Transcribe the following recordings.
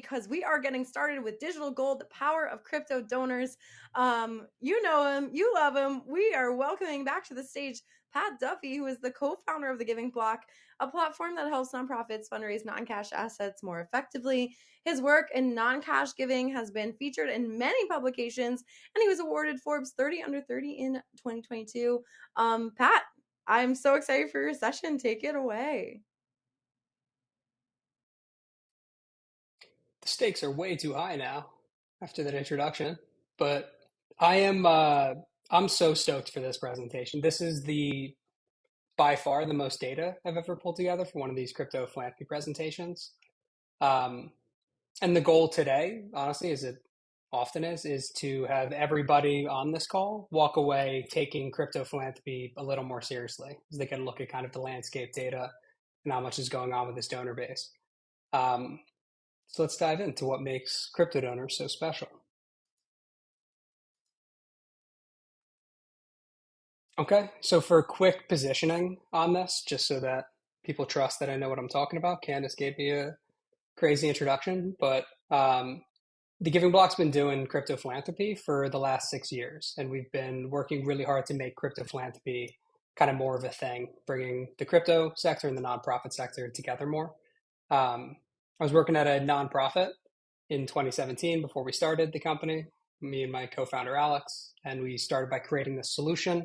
because we are getting started with Digital Gold, the power of crypto donors. You know him, you love him. We are welcoming back to the stage Pat Duffy, who is the co-founder of the Giving Block, a platform that helps nonprofits fundraise non-cash assets more effectively. His work in non-cash giving has been featured in many publications, and he was awarded Forbes 30 Under 30 in 2022. Pat, I'm so excited for your session. Take it away. The stakes are way too high now after that introduction, but I'm so stoked for this presentation. This is the by far the most data I've ever pulled together for one of these crypto philanthropy presentations. Um, and the goal today, honestly, as it often is to have everybody on this call walk away taking crypto philanthropy a little more seriously, as they can look at kind of the landscape data and how much is going on with this donor base. Um, so let's dive into what makes crypto donors so special. Okay, so for quick positioning on this, just so that people trust that I know what I'm talking about, Candace gave me a crazy introduction, but the Giving Block's been doing crypto philanthropy for the last 6 years, and we've been working really hard to make crypto philanthropy kind of more of a thing, bringing the crypto sector and the nonprofit sector together more. I was working at a nonprofit in 2017 before we started the company, me and my co-founder Alex, and we started by creating this solution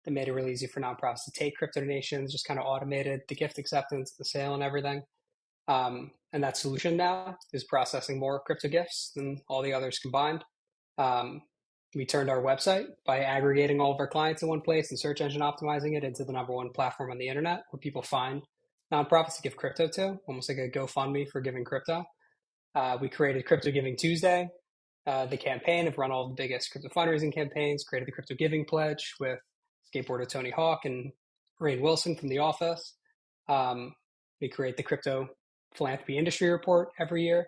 that made it really easy for nonprofits to take crypto donations, just kind of automated the gift acceptance, the sale, and everything. And that solution now is processing more crypto gifts than all the others combined. Um, we turned our website by aggregating all of our clients in one place and search engine optimizing it into the number one platform on the internet where people find nonprofits to give crypto to, almost like a GoFundMe for giving crypto. We created Crypto Giving Tuesday, the campaign. Have run all the biggest crypto fundraising campaigns, created the Crypto Giving Pledge with skateboarder Tony Hawk and Rainn Wilson from The Office. We create the Crypto Philanthropy Industry Report every year.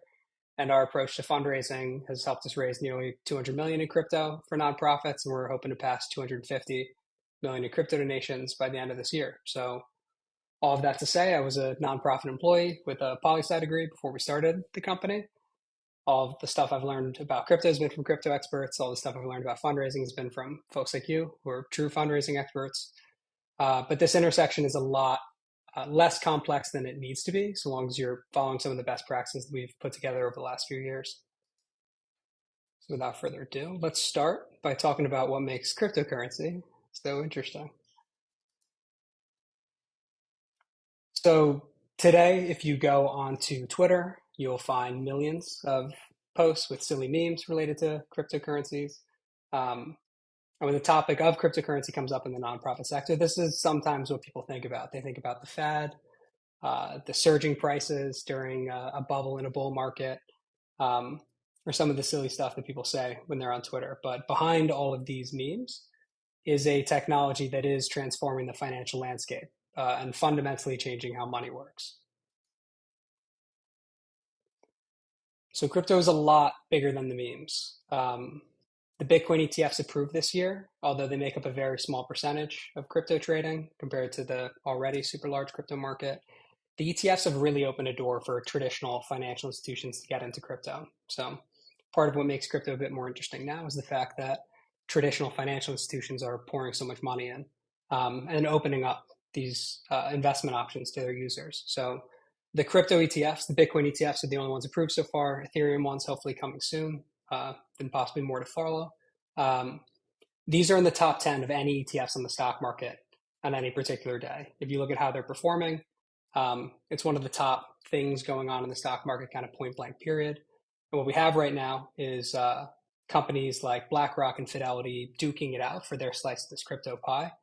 And our approach to fundraising has helped us raise nearly 200 million in crypto for nonprofits, and we're hoping to pass 250 million in crypto donations by the end of this year. So all of that to say, I was a nonprofit employee with a poli-sci degree before we started the company. All of the stuff I've learned about crypto has been from crypto experts. All the stuff I've learned about fundraising has been from folks like you who are true fundraising experts. But this intersection is a lot less complex than it needs to be, so long as you're following some of the best practices that we've put together over the last few years. So without further ado, let's start by talking about what makes cryptocurrency so interesting. So today, if you go onto Twitter, you'll find millions of posts with silly memes related to cryptocurrencies. And when the topic of cryptocurrency comes up in the nonprofit sector, this is sometimes what people think about. They think about the fad, the surging prices during a bubble in a bull market, or some of the silly stuff that people say when they're on Twitter. But behind all of these memes is a technology that is transforming the financial landscape and fundamentally changing how money works. So crypto is a lot bigger than the memes. The Bitcoin ETFs approved this year, although they make up a very small percentage of crypto trading compared to the already super large crypto market. The ETFs have really opened a door for traditional financial institutions to get into crypto. So part of what makes crypto a bit more interesting now is the fact that traditional financial institutions are pouring so much money in and opening up these investment options to their users. So the crypto ETFs, the Bitcoin ETFs are the only ones approved so far. Ethereum ones hopefully coming soon, and possibly more to follow. These are in the top 10 of any ETFs on the stock market on any particular day. If you look at how they're performing, it's one of the top things going on in the stock market, kind of point blank period. And what we have right now is companies like BlackRock and Fidelity duking it out for their slice of this crypto pie.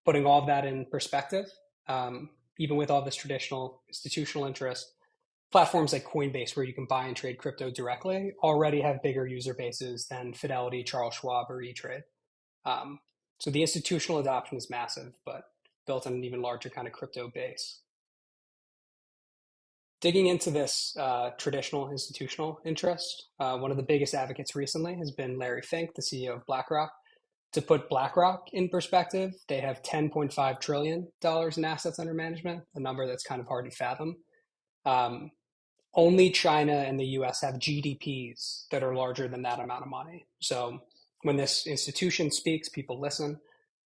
Putting all of that in perspective, even with all this traditional institutional interest, platforms like Coinbase, where you can buy and trade crypto directly, already have bigger user bases than Fidelity, Charles Schwab, or E-Trade. So the institutional adoption is massive, but built on an even larger kind of crypto base. Digging into this traditional institutional interest, one of the biggest advocates recently has been Larry Fink, the CEO of BlackRock. To put BlackRock in perspective, they have $10.5 trillion in assets under management, a number that's kind of hard to fathom. only China and the US have GDPs that are larger than that amount of money. So when this institution speaks, people listen.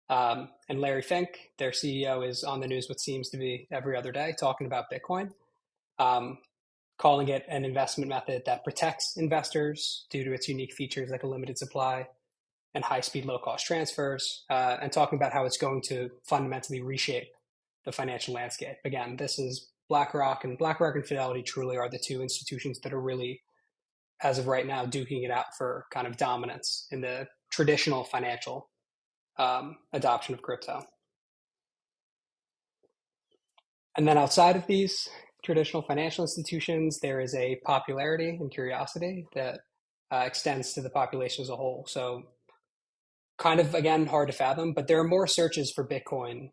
And Larry Fink, their CEO, is on the news what seems to be every other day talking about Bitcoin, um, calling it an investment method that protects investors due to its unique features like a limited supply and high-speed, low-cost transfers, and talking about how it's going to fundamentally reshape the financial landscape. Again, this is BlackRock, and BlackRock and Fidelity truly are the two institutions that are really, as of right now, duking it out for kind of dominance in the traditional financial adoption of crypto. And then outside of these traditional financial institutions, there is a popularity and curiosity that extends to the population as a whole. So kind of, again, hard to fathom, but there are more searches for Bitcoin,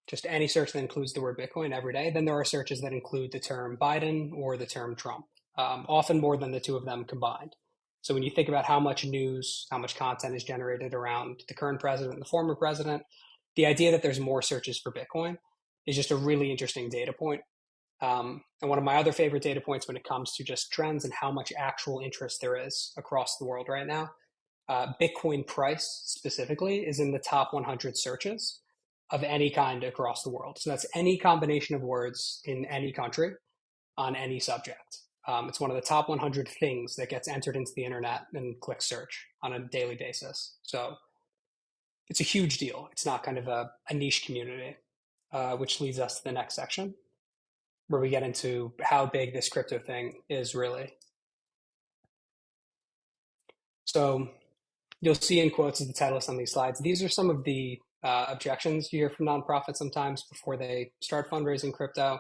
just any search that includes the word Bitcoin every day, than there are searches that include the term Biden or the term Trump, often more than the two of them combined. So when you think about how much news, how much content is generated around the current president and the former president, the idea that there's more searches for Bitcoin is just a really interesting data point. And one of my other favorite data points when it comes to just trends and how much actual interest there is across the world right now, Bitcoin price specifically is in the top 100 searches of any kind across the world. So that's any combination of words in any country on any subject. It's one of the top 100 things that gets entered into the internet and click search on a daily basis. So it's a huge deal. It's not kind of a niche community, which leads us to the next section where we get into how big this crypto thing is really. So you'll see in quotes as the title of some of these slides, these are some of the objections you hear from nonprofits sometimes before they start fundraising crypto.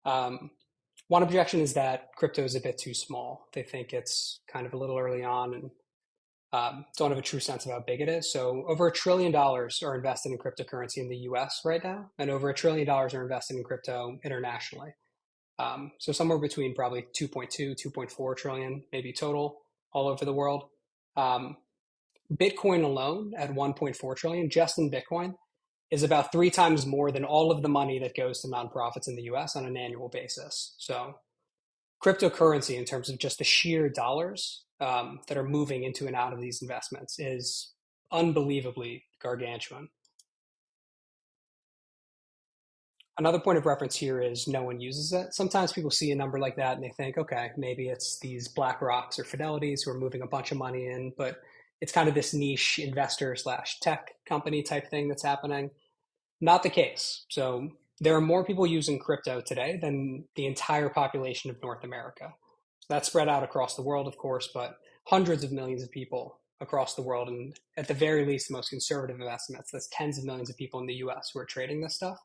One objection is that crypto is a bit too small. They think it's kind of a little early on and don't have a true sense of how big it is. So over $1 trillion are invested in cryptocurrency in the US right now, and over $1 trillion are invested in crypto internationally. So somewhere between probably 2.2, 2.4 trillion, maybe total all over the world. Bitcoin alone at 1.4 trillion, just in Bitcoin, is about 3 times more than all of the money that goes to nonprofits in the US on an annual basis. So cryptocurrency, in terms of just the sheer dollars that are moving into and out of these investments, is unbelievably gargantuan. Another point of reference here is no one uses it. Sometimes people see a number like that and they think, okay, maybe it's these BlackRocks or Fidelities who are moving a bunch of money in, but it's kind of this niche investor slash tech company type thing that's happening. Not the case. So there are more people using crypto today than the entire population of North America. So that's spread out across the world, of course, but hundreds of millions of people across the world. And at the very least, the most conservative estimates, that's tens of millions of people in the US who are trading this stuff.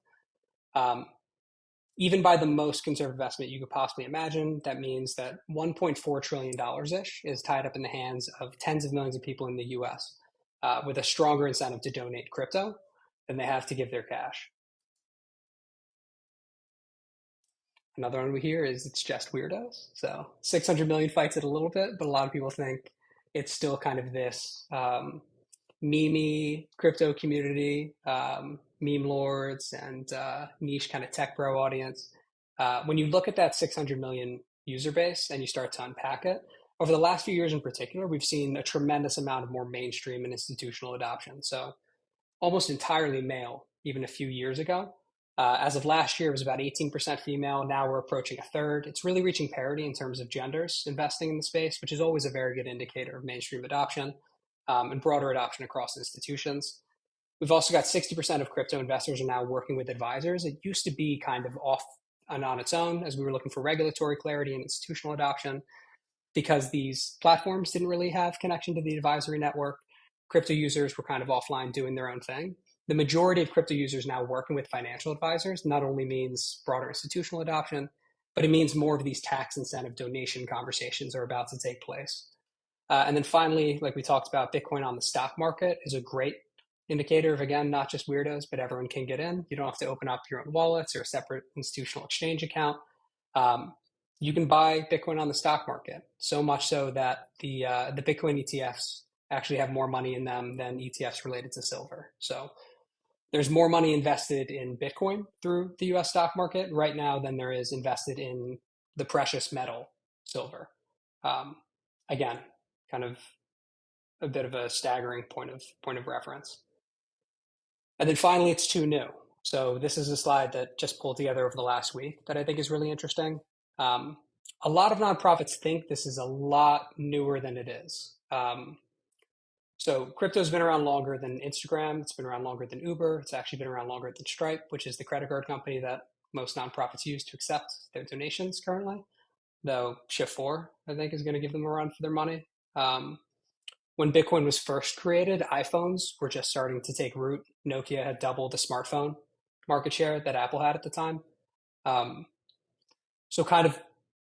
Even by the most conservative estimate you could possibly imagine, that means that $1.4 trillion ish is tied up in the hands of tens of millions of people in the US with a stronger incentive to donate crypto than they have to give their cash. Another one we hear is it's just weirdos. So 600 million fights it a little bit, but a lot of people think it's still kind of this meme crypto community, meme lords and niche kind of tech bro audience. When you look at that 600 million user base and you start to unpack it, over the last few years in particular, we've seen a tremendous amount of more mainstream and institutional adoption. So almost entirely male, even a few years ago. As of last year, it was about 18% female. Now we're approaching a third. It's really reaching parity in terms of genders investing in the space, which is always a very good indicator of mainstream adoption and broader adoption across institutions. We've also got 60% of crypto investors are now working with advisors. It used to be kind of off and on its own as we were looking for regulatory clarity and institutional adoption because these platforms didn't really have connection to the advisory network. Crypto users were kind of offline doing their own thing. The majority of crypto users now working with financial advisors not only means broader institutional adoption, but it means more of these tax incentive donation conversations are about to take place. And then finally, like we talked about, Bitcoin on the stock market is a great indicator of, again, not just weirdos, but everyone can get in. You don't have to open up your own wallets or a separate institutional exchange account. You can buy Bitcoin on the stock market, so much so that the Bitcoin ETFs actually have more money in them than ETFs related to silver. So there's more money invested in Bitcoin through the US stock market right now than there is invested in the precious metal silver. Um, Again, kind of a bit of a staggering point of reference. And then finally, it's too new. So this is a slide that just pulled together over the last week that I think is really interesting. Um, a lot of nonprofits think this is a lot newer than it is. So crypto's been around longer than Instagram. It's been around longer than Uber. It's actually been around longer than Stripe, which is the credit card company that most nonprofits use to accept their donations currently. Though Shift4, I think, is going to give them a run for their money. When Bitcoin was first created, iPhones were just starting to take root. Nokia had doubled the smartphone market share that Apple had at the time. Um, so kind of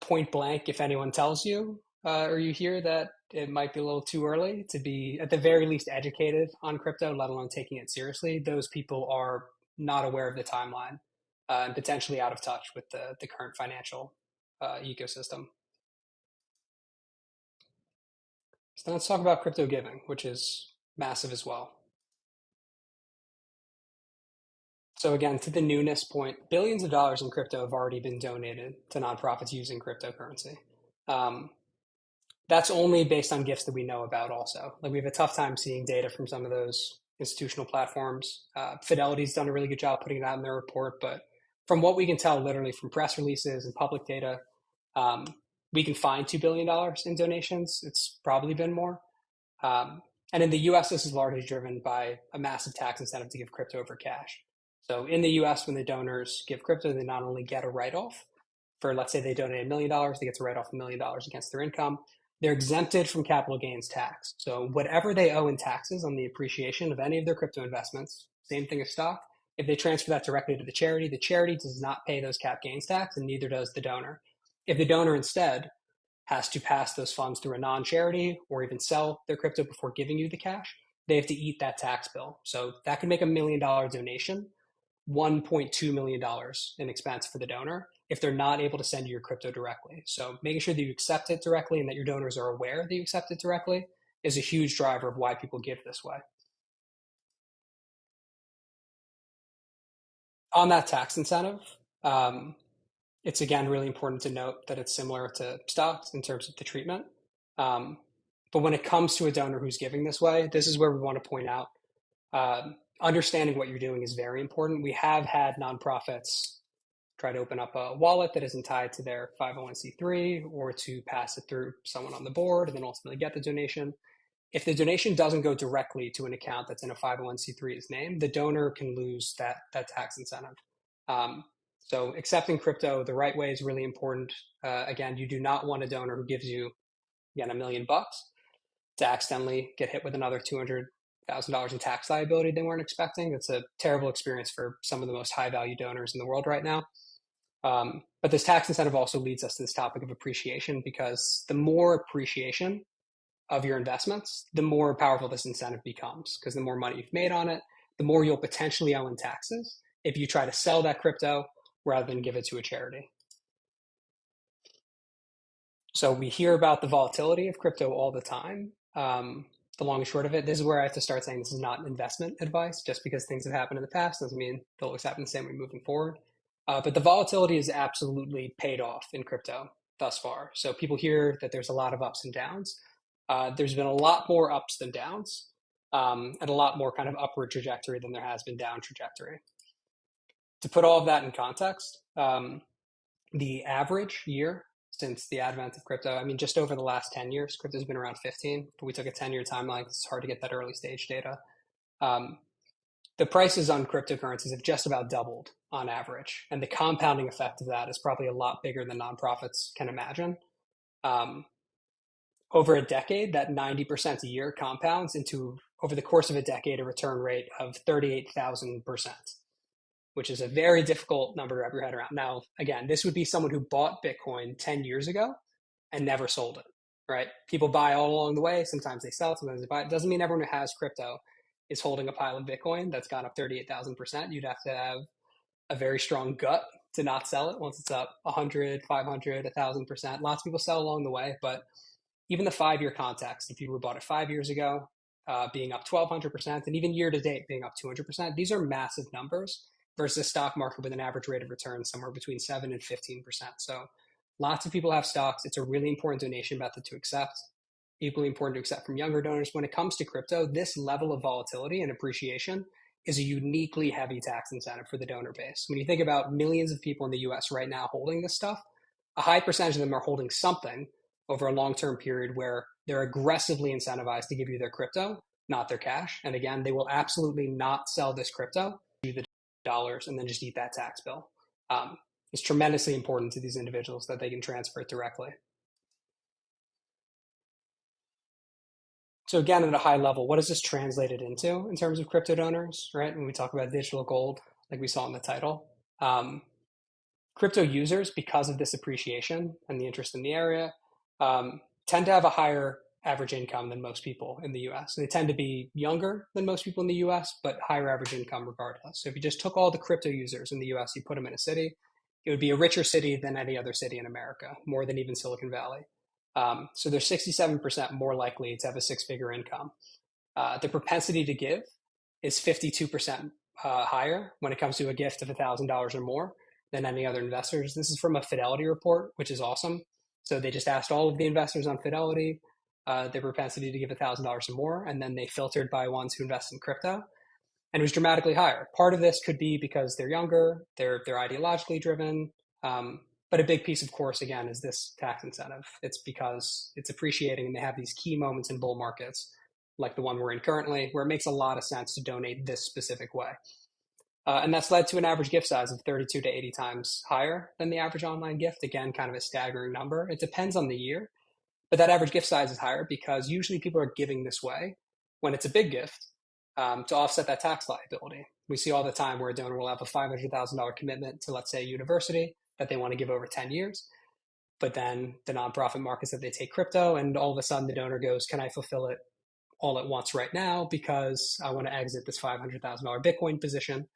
point blank, if anyone tells you or you hear that it might be a little too early to be at the very least educated on crypto, let alone taking it seriously, those people are not aware of the timeline and potentially out of touch with the current financial ecosystem. So let's talk about crypto giving, which is massive as well. So again, to the newness point, billions of dollars in crypto have already been donated to nonprofits using cryptocurrency. Um, that's only based on gifts that we know about also. Like we have a tough time seeing data from some of those institutional platforms. Fidelity's done a really good job putting it out in their report, but from what we can tell, literally from press releases and public data, um, we can find $2 billion in donations. It's probably been more. And in the US, this is largely driven by a massive tax incentive to give crypto over cash. So in the US, when the donors give crypto, they not only get a write-off for, let's say they donate $1 million, they get to write off $1 million against their income. They're exempted from capital gains tax. So whatever they owe in taxes on the appreciation of any of their crypto investments, same thing as stock, if they transfer that directly to the charity does not pay those cap gains tax, and neither does the donor. If the donor instead has to pass those funds through a non-charity or even sell their crypto before giving you the cash, they have to eat that tax bill. So that can make $1 million donation $1.2 million in expense for the donor if they're not able to send you your crypto directly. So making sure that you accept it directly and that your donors are aware that you accept it directly is a huge driver of why people give this way. On that tax incentive, it's again really important to note that it's similar to stocks in terms of the treatment. But when it comes to a donor who's giving this way, this is where we want to point out understanding what you're doing is very important. We have had nonprofits try to open up a wallet that isn't tied to their 501c3 or to pass it through someone on the board and then ultimately get the donation. If the donation doesn't go directly to an account that's in a 501c3's name, the donor can lose that tax incentive. So accepting crypto the right way is really important. Again, you do not want a donor who gives you, again, $1 million to accidentally get hit with another $200,000 in tax liability they weren't expecting. It's a terrible experience for some of the most high value donors in the world right now. But this tax incentive also leads us to this topic of appreciation, because the more appreciation of your investments, the more powerful this incentive becomes, because the more money you've made on it, the more you'll potentially owe in taxes if you try to sell that crypto rather than give it to a charity. So we hear about the volatility of crypto all the time. The long and short of it, this is where I have to start saying this is not investment advice. Just because things have happened in the past doesn't mean they'll always happen the same way moving forward. But the volatility is absolutely paid off in crypto thus far. So people hear that there's a lot of ups and downs. There's been a lot more ups than downs, and a lot more kind of upward trajectory than there has been down trajectory. To put all of that in context, the average year since the advent of crypto, I mean, just over the last 10 years, crypto's been around 15, but we took a 10-year timeline. It's hard to get that early stage data. The prices on cryptocurrencies have just about doubled on average. And the compounding effect of that is probably a lot bigger than nonprofits can imagine. Over a decade, that 90% a year compounds into, over the course of a decade, a return rate of 38,000%, which is a very difficult number to wrap your head around. Now, again, this would be someone who bought Bitcoin 10 years ago and never sold it, right? People buy all along the way. Sometimes they sell it, sometimes they buy it. It doesn't mean everyone who has crypto is holding a pile of Bitcoin that's gone up 38,000%. You'd have to have a very strong gut to not sell it once it's up 100, 500, 1,000%. Lots of people sell along the way, but even the 5-year context, if you were bought it 5 years ago, being up 1,200%, and even year to date being up 200%, these are massive numbers versus a stock market with an average rate of return somewhere between 7 and 15%. So Lots of people have stocks. It's a really important donation method to accept, equally important to accept from younger donors. When it comes to crypto, this level of volatility and appreciation is a uniquely heavy tax incentive for the donor base. When you think about millions of people in the US right now holding this stuff, a high percentage of them are holding something over a long-term period where they're aggressively incentivized to give you their crypto, not their cash. And again, they will absolutely not sell this crypto, you the dollars, and then just eat that tax bill. It's tremendously important to these individuals that they can transfer it directly. So again, at a high level, what is this translated into in terms of crypto donors, right? When we talk about digital gold, like we saw in the title, crypto users, because of this appreciation and the interest in the area, tend to have a higher average income than most people in the US. So they tend to be younger than most people in the US, but higher average income regardless. So if you just took all the crypto users in the US, you put them in a city, it would be a richer city than any other city in America, more than even Silicon Valley. So they're 67% more likely to have a six-figure income. The propensity to give is 52% higher when it comes to a gift of $1,000 or more than any other investors. This is from a Fidelity report, which is awesome. So they just asked all of the investors on Fidelity their propensity to give $1,000 or more, and then they filtered by ones who invest in crypto, and it was dramatically higher. Part of this could be because they're younger, they're ideologically driven, but a big piece, of course, again, is this tax incentive. It's because it's appreciating, and they have these key moments in bull markets, like the one we're in currently, where it makes a lot of sense to donate this specific way. And that's led to an average gift size of 32 to 80 times higher than the average online gift. Again, kind of a staggering number. It depends on the year, but that average gift size is higher because usually people are giving this way when it's a big gift to offset that tax liability. We see all the time where a donor will have a $500,000 commitment to, let's say, a university that they want to give over 10 years. But then the nonprofit markets that they take crypto, and all of a sudden the donor goes, can I fulfill it all at once right now because I want to exit this $500,000 Bitcoin position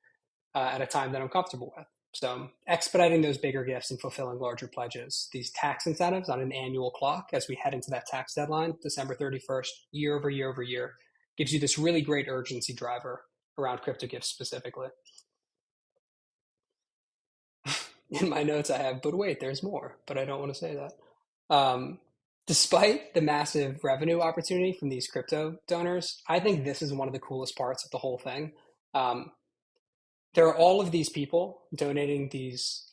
at a time that I'm comfortable with. So expediting those bigger gifts and fulfilling larger pledges, these tax incentives on an annual clock as we head into that tax deadline, December 31st, year over year over year, gives you this really great urgency driver around crypto gifts specifically. In my notes I have, but wait, there's more, but I don't want to say that. Despite the massive revenue opportunity from these crypto donors, I think this is one of the coolest parts of the whole thing. There are all of these people donating these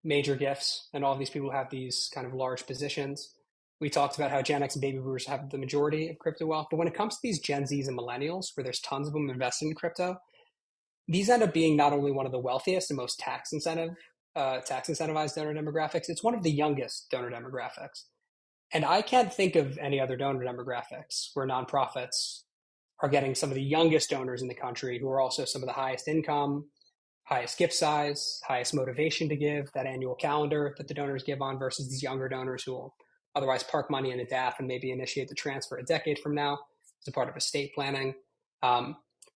major gifts, and all of these people have these kind of large positions. We talked about how Gen X and baby boomers have the majority of crypto wealth, but when it comes to these Gen Zs and millennials, where there's tons of them investing in crypto, these end up being not only one of the wealthiest and most tax incentivized donor demographics, it's one of the youngest donor demographics. And I can't think of any other donor demographics where nonprofits are getting some of the youngest donors in the country who are also some of the highest income, highest gift size, highest motivation to give, that annual calendar that the donors give on versus these younger donors who will otherwise park money in a DAF and maybe initiate the transfer a decade from now as a part of estate planning.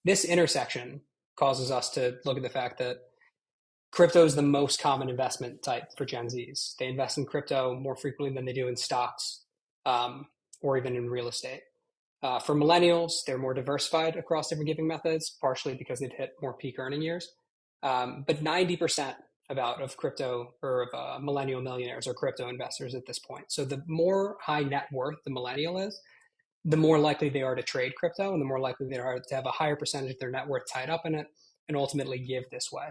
This intersection causes us to look at the fact that crypto is the most common investment type for Gen Zs. They invest in crypto more frequently than they do in stocks or even in real estate. For millennials, they're more diversified across different giving methods, partially because they've hit more peak earning years. But 90% of crypto or of millennial millionaires are crypto investors at this point. So the more high net worth the millennial is, the more likely they are to trade crypto, and the more likely they are to have a higher percentage of their net worth tied up in it and ultimately give this way.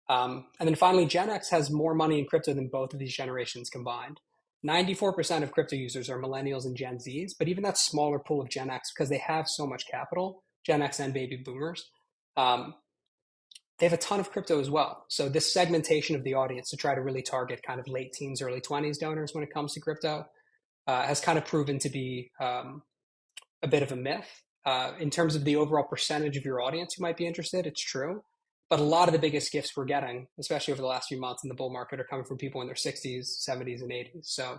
And then finally, Gen X has more money in crypto than both of these generations combined. 94% of crypto users are millennials and Gen Zs, but even that smaller pool of Gen X, because they have so much capital, Gen X and baby boomers, they have a ton of crypto as well. So this segmentation of the audience to try to really target kind of late teens, early 20s donors when it comes to crypto has kind of proven to be a bit of a myth. In terms of the overall percentage of your audience who might be interested, it's true. But a lot of the biggest gifts we're getting, especially over the last few months in the bull market, are coming from people in their 60s, 70s, and 80s. So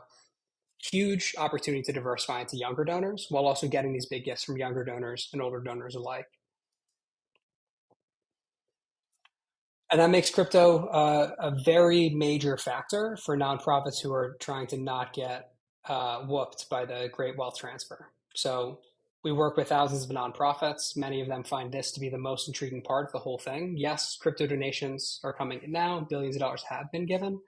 huge opportunity to diversify into younger donors while also getting these big gifts from younger donors and older donors alike. And that makes crypto a very major factor for nonprofits who are trying to not get whooped by the great wealth transfer. So we work with thousands of nonprofits. Many of them find this to be the most intriguing part of the whole thing. Yes, crypto donations are coming in now. Billions of dollars have been given.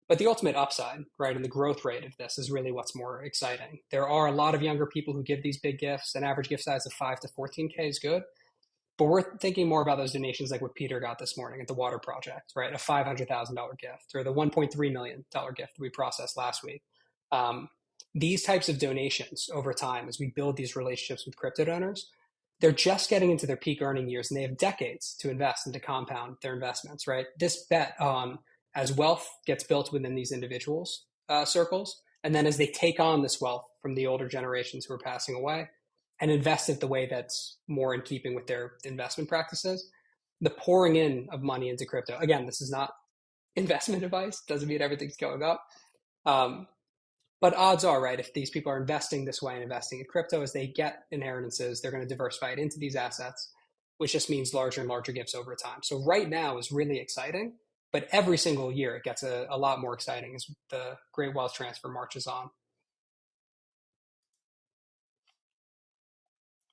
But the ultimate upside, right, and the growth rate of this is really what's more exciting. There are a lot of younger people who give these big gifts. An average gift size of 5 to 14K is good. But we're thinking more about those donations like what Peter got this morning at the Water Project, right? A $500,000 gift or the $1.3 million gift we processed last week. These types of donations over time, as we build these relationships with crypto donors, they're just getting into their peak earning years and they have decades to invest and to compound their investments, right? This bet on as wealth gets built within these individuals' circles, and then as they take on this wealth from the older generations who are passing away and invest it the way that's more in keeping with their investment practices, the pouring in of money into crypto, again, this is not investment advice, doesn't mean everything's going up. But odds are, right, if these people are investing this way and investing in crypto, as they get inheritances, they're going to diversify it into these assets, which just means larger and larger gifts over time. So right now is really exciting, but every single year it gets a lot more exciting as the great wealth transfer marches on.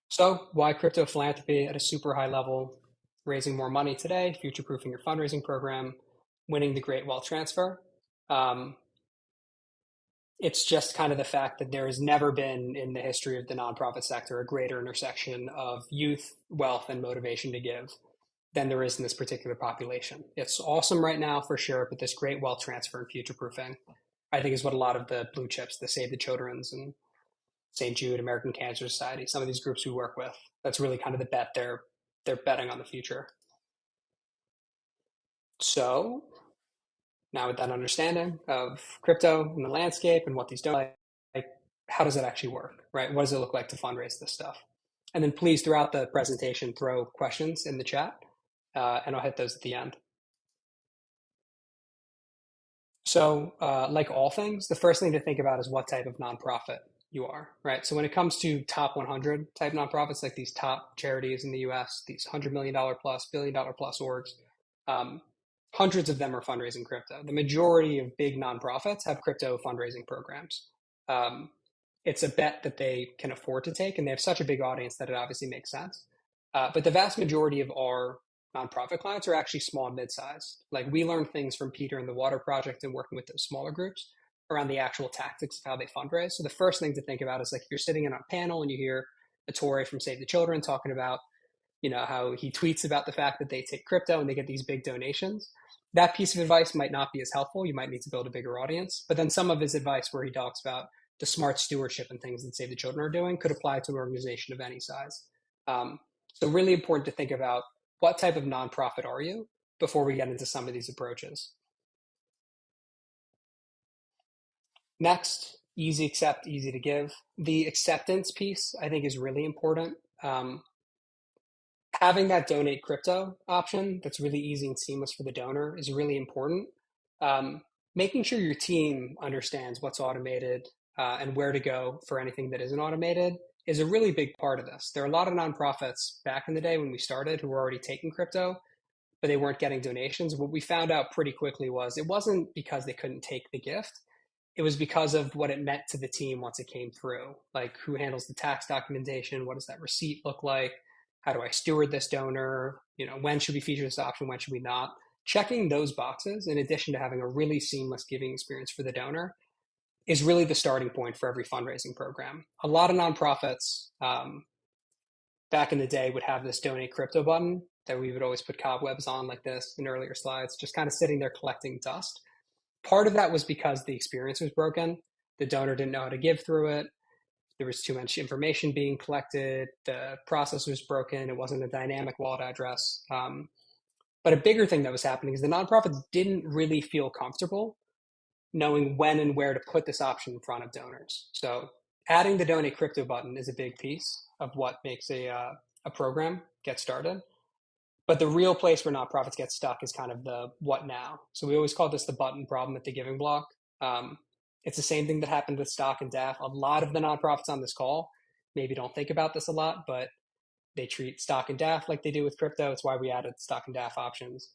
So why crypto philanthropy at a super high level, raising more money today, future-proofing your fundraising program, winning the great wealth transfer? It's just kind of the fact that there has never been in the history of the nonprofit sector a greater intersection of youth, wealth, and motivation to give than there is in this particular population. It's awesome right now for sure, but this great wealth transfer and future proofing, I think, is what a lot of the blue chips, the Save the Children's and St. Jude, American Cancer Society, some of these groups we work with, that's really kind of the bet they're betting on the future. So now with that understanding of crypto and the landscape and what these do, like how does it actually work, right? What does it look like to fundraise this stuff? And then please, throughout the presentation, throw questions in the chat, and I'll hit those at the end. So like all things, the first thing to think about is what type of nonprofit you are, right? So when it comes to top 100 type nonprofits, like these top charities in the US, these $100 million plus, $1 billion plus orgs, hundreds of them are fundraising crypto. The majority of big nonprofits have crypto fundraising programs. It's a bet that they can afford to take, and they have such a big audience that it obviously makes sense. But the vast majority of our nonprofit clients are actually small and mid-sized. Like we learn things from Peter and the Water Project and working with those smaller groups around the actual tactics of how they fundraise. So the first thing to think about is like if you're sitting in a panel and you hear Ettore from Save the Children talking about, you know, how he tweets about the fact that they take crypto and they get these big donations. That piece of advice might not be as helpful. You might need to build a bigger audience. But then some of his advice where he talks about the smart stewardship and things that Save the Children are doing could apply to an organization of any size. So really important to think about what type of nonprofit are you before we get into some of these approaches. Next, easy accept, easy to give. The acceptance piece, I think, is really important. Having that donate crypto option that's really easy and seamless for the donor is really important. Making sure your team understands what's automated and where to go for anything that isn't automated is a really big part of this. There are a lot of nonprofits back in the day when we started who were already taking crypto, but they weren't getting donations. What we found out pretty quickly was it wasn't because they couldn't take the gift. It was because of what it meant to the team once it came through. Like who handles the tax documentation? What does that receipt look like? How do I steward this donor? You know, when should we feature this option? When should we not? Checking those boxes, in addition to having a really seamless giving experience for the donor, is really the starting point for every fundraising program. A lot of nonprofits back in the day would have this donate crypto button that we would always put cobwebs on like this in earlier slides, just kind of sitting there collecting dust. Part of that was because the experience was broken. The donor didn't know how to give through it. There was too much information being collected. The process was broken. It wasn't a dynamic wallet address. But a bigger thing that was happening is the nonprofits didn't really feel comfortable knowing when and where to put this option in front of donors. So adding the donate crypto button is a big piece of what makes a program get started. But the real place where nonprofits get stuck is kind of the what now. So we always call this the button problem at the Giving Block. It's the same thing that happened with Stock and DAF. A lot of the nonprofits on this call maybe don't think about this a lot, but they treat Stock and DAF like they do with crypto. It's why we added Stock and DAF options.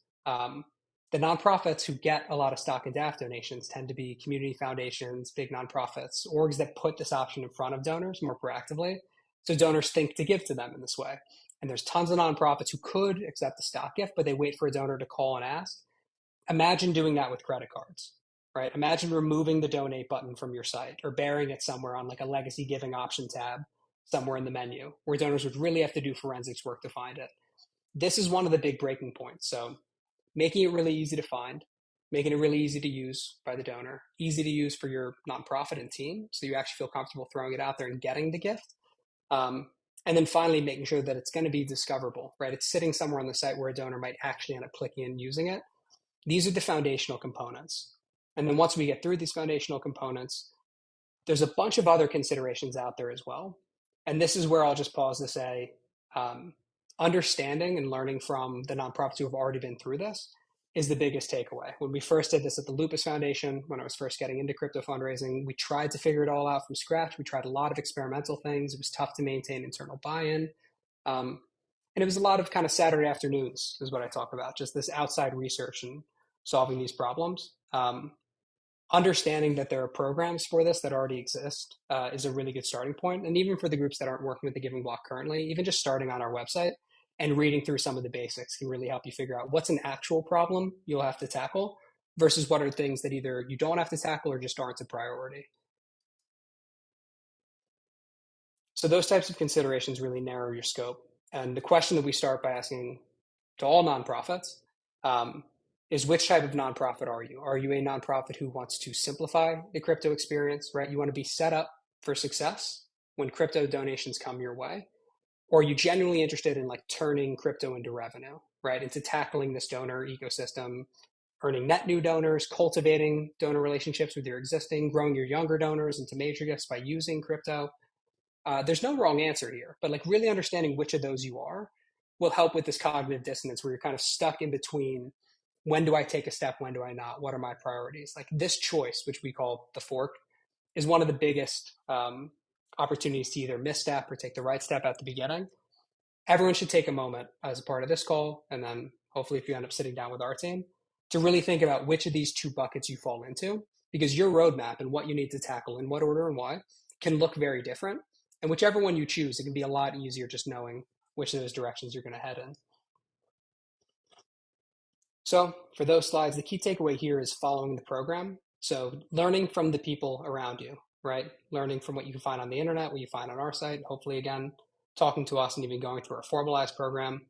The nonprofits who get a lot of Stock and DAF donations tend to be community foundations, big nonprofits, orgs that put this option in front of donors more proactively. So donors think to give to them in this way. And there's tons of nonprofits who could accept the stock gift, but they wait for a donor to call and ask. Imagine doing that with credit cards, right? Imagine removing the donate button from your site or burying it somewhere on like a legacy giving option tab somewhere in the menu where donors would really have to do forensics work to find it. This is one of the big breaking points. So making it really easy to find, making it really easy to use by the donor, easy to use for your nonprofit and team, so you actually feel comfortable throwing it out there and getting the gift. And then finally, making sure that it's going to be discoverable, right? It's sitting somewhere on the site where a donor might actually end up clicking and using it. These are the foundational components. And then once we get through these foundational components, there's a bunch of other considerations out there as well. And this is where I'll just pause to say, understanding and learning from the nonprofits who have already been through this is the biggest takeaway. When we first did this at the Lupus Foundation, when I was first getting into crypto fundraising, we tried to figure it all out from scratch. We tried a lot of experimental things. It was tough to maintain internal buy-in. And it was a lot of kind of Saturday afternoons is what I talk about, just this outside research and solving these problems. Understanding that there are programs for this that already exist is a really good starting point. And even for the groups that aren't working with the Giving Block currently, even just starting on our website and reading through some of the basics can really help you figure out what's an actual problem you'll have to tackle versus what are things that either you don't have to tackle or just aren't a priority. So those types of considerations really narrow your scope. And the question that we start by asking to all nonprofits is which type of nonprofit are you? Are you a nonprofit who wants to simplify the crypto experience, right? You want to be set up for success when crypto donations come your way? Or are you genuinely interested in like turning crypto into revenue, right? Into tackling this donor ecosystem, earning net new donors, cultivating donor relationships with your existing, growing your younger donors into major gifts by using crypto? There's no wrong answer here, but like really understanding which of those you are will help with this cognitive dissonance where you're kind of stuck in between when do I take a step, when do I not, what are my priorities? Like this choice, which we call the fork, is one of the biggest opportunities to either misstep or take the right step at the beginning. Everyone should take a moment as a part of this call, and then hopefully if you end up sitting down with our team, to really think about which of these two buckets you fall into, because your roadmap and what you need to tackle in what order and why can look very different. And whichever one you choose, it can be a lot easier just knowing which of those directions you're going to head in. So for those slides, the key takeaway here is following the program. So learning from the people around you, right? Learning from what you can find on the internet, what you find on our site, hopefully again, talking to us and even going through our formalized program.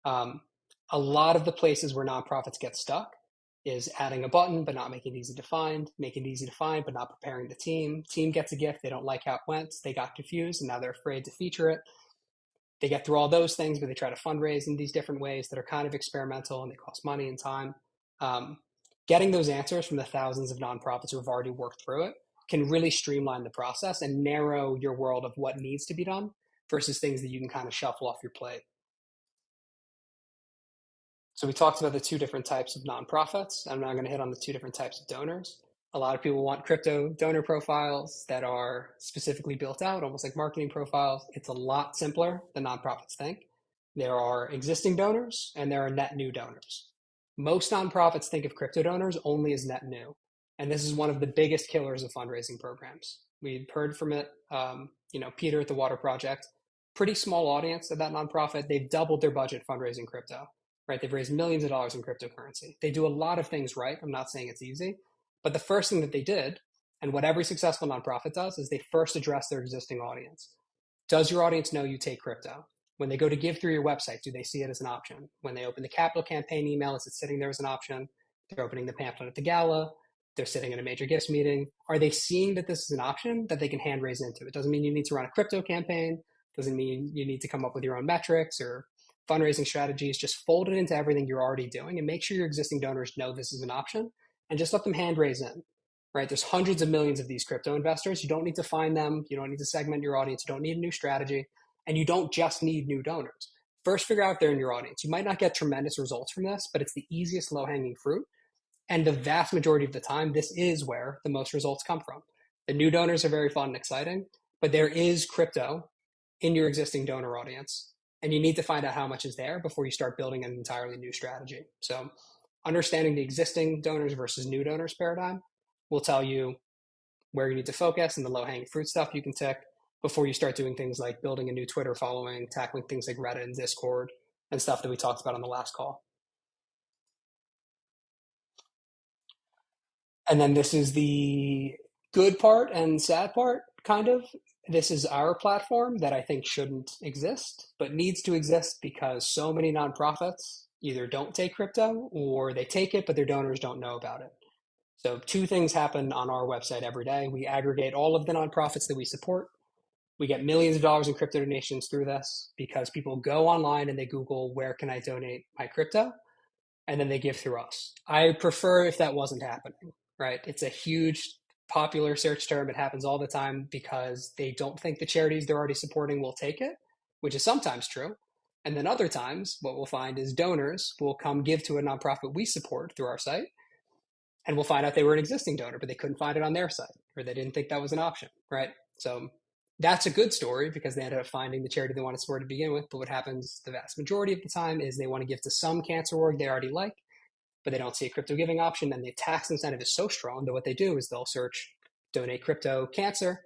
A lot of the places where nonprofits get stuck is adding a button, but not making it easy to find, making it easy to find, but not preparing the team. Team gets a gift, they don't like how it went, they got confused, and now they're afraid to feature it. They get through all those things, but they try to fundraise in these different ways that are kind of experimental and they cost money and time. Getting those answers from the thousands of nonprofits who have already worked through it can really streamline the process and narrow your world of what needs to be done versus things that you can kind of shuffle off your plate. So we talked about the two different types of nonprofits. I'm now going to hit on the two different types of donors. A lot of people want crypto donor profiles that are specifically built out, almost like marketing profiles. It's a lot simpler than nonprofits think. There are existing donors and there are net new donors. Most nonprofits think of crypto donors only as net new. And this is one of the biggest killers of fundraising programs. We've heard from it, Peter at the Water Project, pretty small audience of that nonprofit. They've doubled their budget fundraising crypto, right? They've raised millions of dollars in cryptocurrency. They do a lot of things right. I'm not saying it's easy. But the first thing that they did, and what every successful nonprofit does, is they first address their existing audience. Does your audience know you take crypto? When they go to give through your website, do they see it as an option? When they open the capital campaign email, is it sitting there as an option? They're opening the pamphlet at the gala. They're sitting in a major gifts meeting. Are they seeing that this is an option that they can hand raise into? It doesn't mean you need to run a crypto campaign. It doesn't mean you need to come up with your own metrics or fundraising strategies. Just fold it into everything you're already doing and make sure your existing donors know this is an option and just let them hand raise in, right? There's hundreds of millions of these crypto investors. You don't need to find them. You don't need to segment your audience. You don't need a new strategy. And you don't just need new donors. First, figure out if they're in your audience. You might not get tremendous results from this, but it's the easiest low-hanging fruit. And the vast majority of the time, this is where the most results come from. The new donors are very fun and exciting, but there is crypto in your existing donor audience. And you need to find out how much is there before you start building an entirely new strategy. So understanding the existing donors versus new donors paradigm will tell you where you need to focus and the low-hanging fruit stuff you can tick before you start doing things like building a new Twitter following, tackling things like Reddit and Discord and stuff that we talked about on the last call. And then this is the good part and sad part, kind of. This is our platform that I think shouldn't exist, but needs to exist because so many nonprofits either don't take crypto or they take it, but their donors don't know about it. So, two things happen on our website every day. We aggregate all of the nonprofits that we support. We get millions of dollars in crypto donations through this because people go online and they Google, where can I donate my crypto? And then they give through us. I prefer if that wasn't happening, right? It's a huge popular search term. It happens all the time because they don't think the charities they're already supporting will take it, which is sometimes true. And then other times, what we'll find is donors will come give to a nonprofit we support through our site, and we'll find out they were an existing donor, but they couldn't find it on their site, or they didn't think that was an option, right? So that's a good story because they ended up finding the charity they want to support to begin with. But what happens the vast majority of the time is they want to give to some cancer org they already like, but they don't see a crypto giving option. And the tax incentive is so strong that what they do is they'll search donate crypto cancer,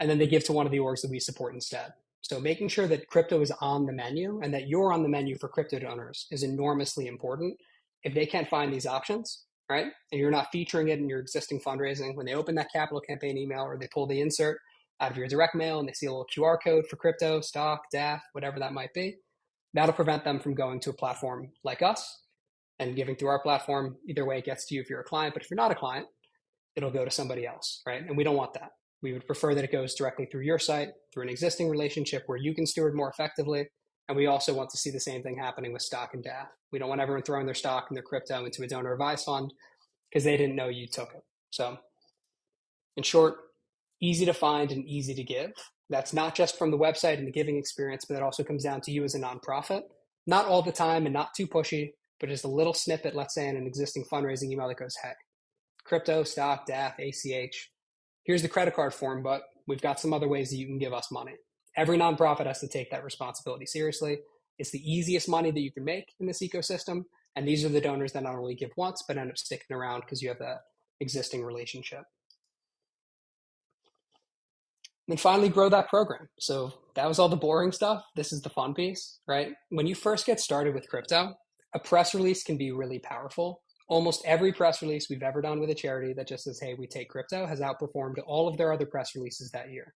and then they give to one of the orgs that we support instead. So making sure that crypto is on the menu and that you're on the menu for crypto donors is enormously important. If they can't find these options, right, and you're not featuring it in your existing fundraising, when they open that capital campaign email or they pull the insert out of your direct mail and they see a little QR code for crypto, stock, DAF, whatever that might be, that'll prevent them from going to a platform like us and giving through our platform. Either way, it gets to you if you're a client, but if you're not a client, it'll go to somebody else, right? And we don't want that. We would prefer that it goes directly through your site, through an existing relationship where you can steward more effectively. And we also want to see the same thing happening with stock and DAF. We don't want everyone throwing their stock and their crypto into a donor advised fund because they didn't know you took it. So, in short, easy to find and easy to give. That's not just from the website and the giving experience, but it also comes down to you as a nonprofit. Not all the time and not too pushy, but just a little snippet, let's say in an existing fundraising email that goes, hey, crypto, stock, DAF, ACH, here's the credit card form, but we've got some other ways that you can give us money. Every nonprofit has to take that responsibility seriously. It's the easiest money that you can make in this ecosystem. And these are the donors that not only give once, but end up sticking around because you have that existing relationship. And then finally, grow that program. So that was all the boring stuff. This is the fun piece, right? When you first get started with crypto, a press release can be really powerful. Almost every press release we've ever done with a charity that just says, hey, we take crypto has outperformed all of their other press releases that year.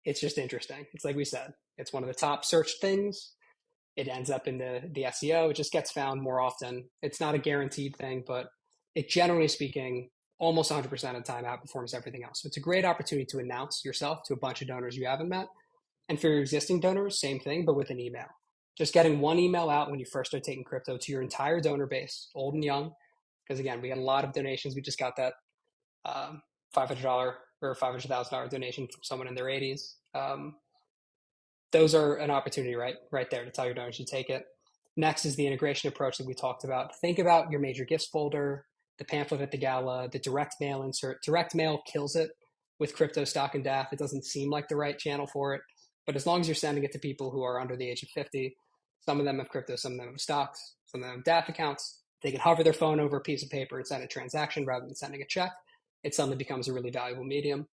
It's just interesting. It's like we said, it's one of the top searched things. It ends up in the SEO. It just gets found more often. It's not a guaranteed thing, but it, generally speaking, almost 100% of the time outperforms everything else. So it's a great opportunity to announce yourself to a bunch of donors you haven't met. And for your existing donors, same thing, but with an email. Just getting one email out when you first start taking crypto to your entire donor base, old and young. Because again, we got a lot of donations. We just got that $500 or $500,000 donation from someone in their 80s. Those are an opportunity right there to tell your donors you take it. Next is the integration approach that we talked about. Think about your major gifts folder, the pamphlet at the gala, the direct mail insert. Direct mail kills it with crypto, stock, and DAF. It doesn't seem like the right channel for it. But as long as you're sending it to people who are under the age of 50, some of them have crypto, some of them have stocks, some of them have DAF accounts. They can hover their phone over a piece of paper and send a transaction rather than sending a check. It suddenly becomes a really valuable medium.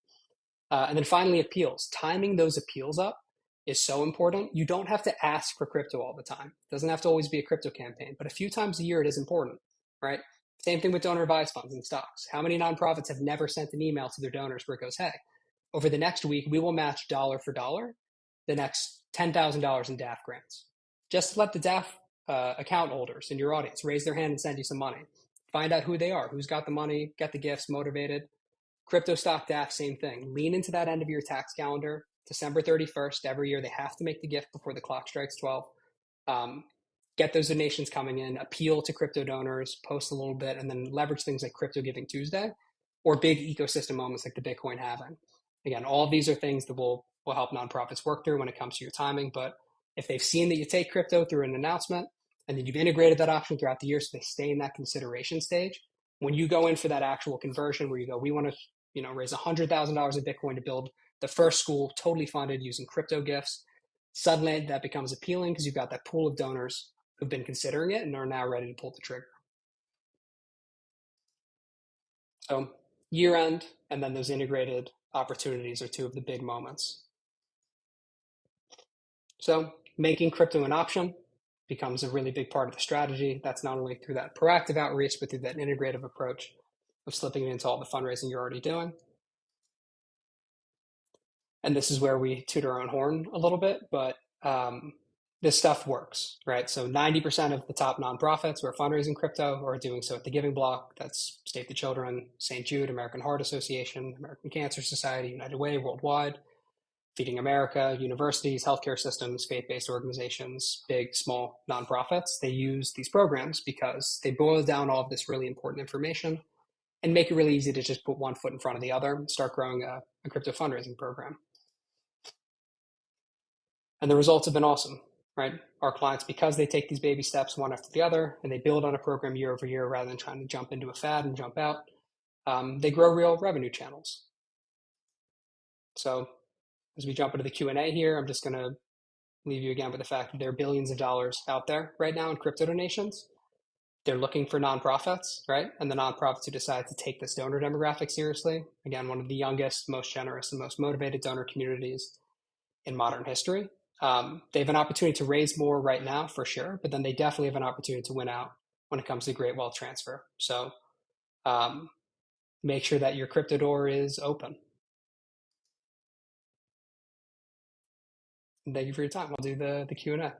And then finally, appeals. Timing those appeals up is so important. You don't have to ask for crypto all the time. It doesn't have to always be a crypto campaign, but a few times a year it is important, right? Same thing with donor advised funds and stocks. How many nonprofits have never sent an email to their donors where it goes, hey, over the next week, we will match dollar for dollar the next $10,000 in DAF grants. Just let the DAF account holders in your audience raise their hand and send you some money. Find out who they are, who's got the money, get the gifts, motivated. Crypto, stock, DAF, same thing. Lean into that end of your tax calendar. December 31st, every year, they have to make the gift before the clock strikes 12. Get those donations coming in, appeal to crypto donors, post a little bit, and then leverage things like Crypto Giving Tuesday or big ecosystem moments like the Bitcoin halving. Again, all of these are things that will help nonprofits work through when it comes to your timing. But if they've seen that you take crypto through an announcement and then you've integrated that option throughout the year so they stay in that consideration stage, when you go in for that actual conversion where you go, we want to raise $100,000 of Bitcoin to build the first school totally funded using crypto gifts, suddenly that becomes appealing because you've got that pool of donors who've been considering it and are now ready to pull the trigger. So year end and then those integrated opportunities are two of the big moments. So making crypto an option becomes a really big part of the strategy. That's not only through that proactive outreach, but through that integrative approach. of slipping it into all the fundraising you're already doing. And this is where we toot our own horn a little bit, but this stuff works, right? So 90% of the top nonprofits who are fundraising crypto are doing so at the Giving Block. That's Save the Children, St. Jude, American Heart Association, American Cancer Society, United Way, Worldwide, Feeding America, universities, healthcare systems, faith-based organizations, big, small nonprofits. They use these programs because they boil down all of this really important information and make it really easy to just put one foot in front of the other and start growing a crypto fundraising program. And the results have been awesome, right? Our clients, because they take these baby steps one after the other and they build on a program year over year rather than trying to jump into a fad and jump out, they grow real revenue channels. So as we jump into the Q&A here, I'm just going to leave you again with the fact that there are billions of dollars out there right now in crypto donations. They're looking for nonprofits, right? And the nonprofits who decide to take this donor demographic seriously, again, one of the youngest, most generous, and most motivated donor communities in modern history. They have an opportunity to raise more right now for sure, but then they definitely have an opportunity to win out when it comes to great wealth transfer. So make sure that your crypto door is open. And thank you for your time. I'll do the Q&A.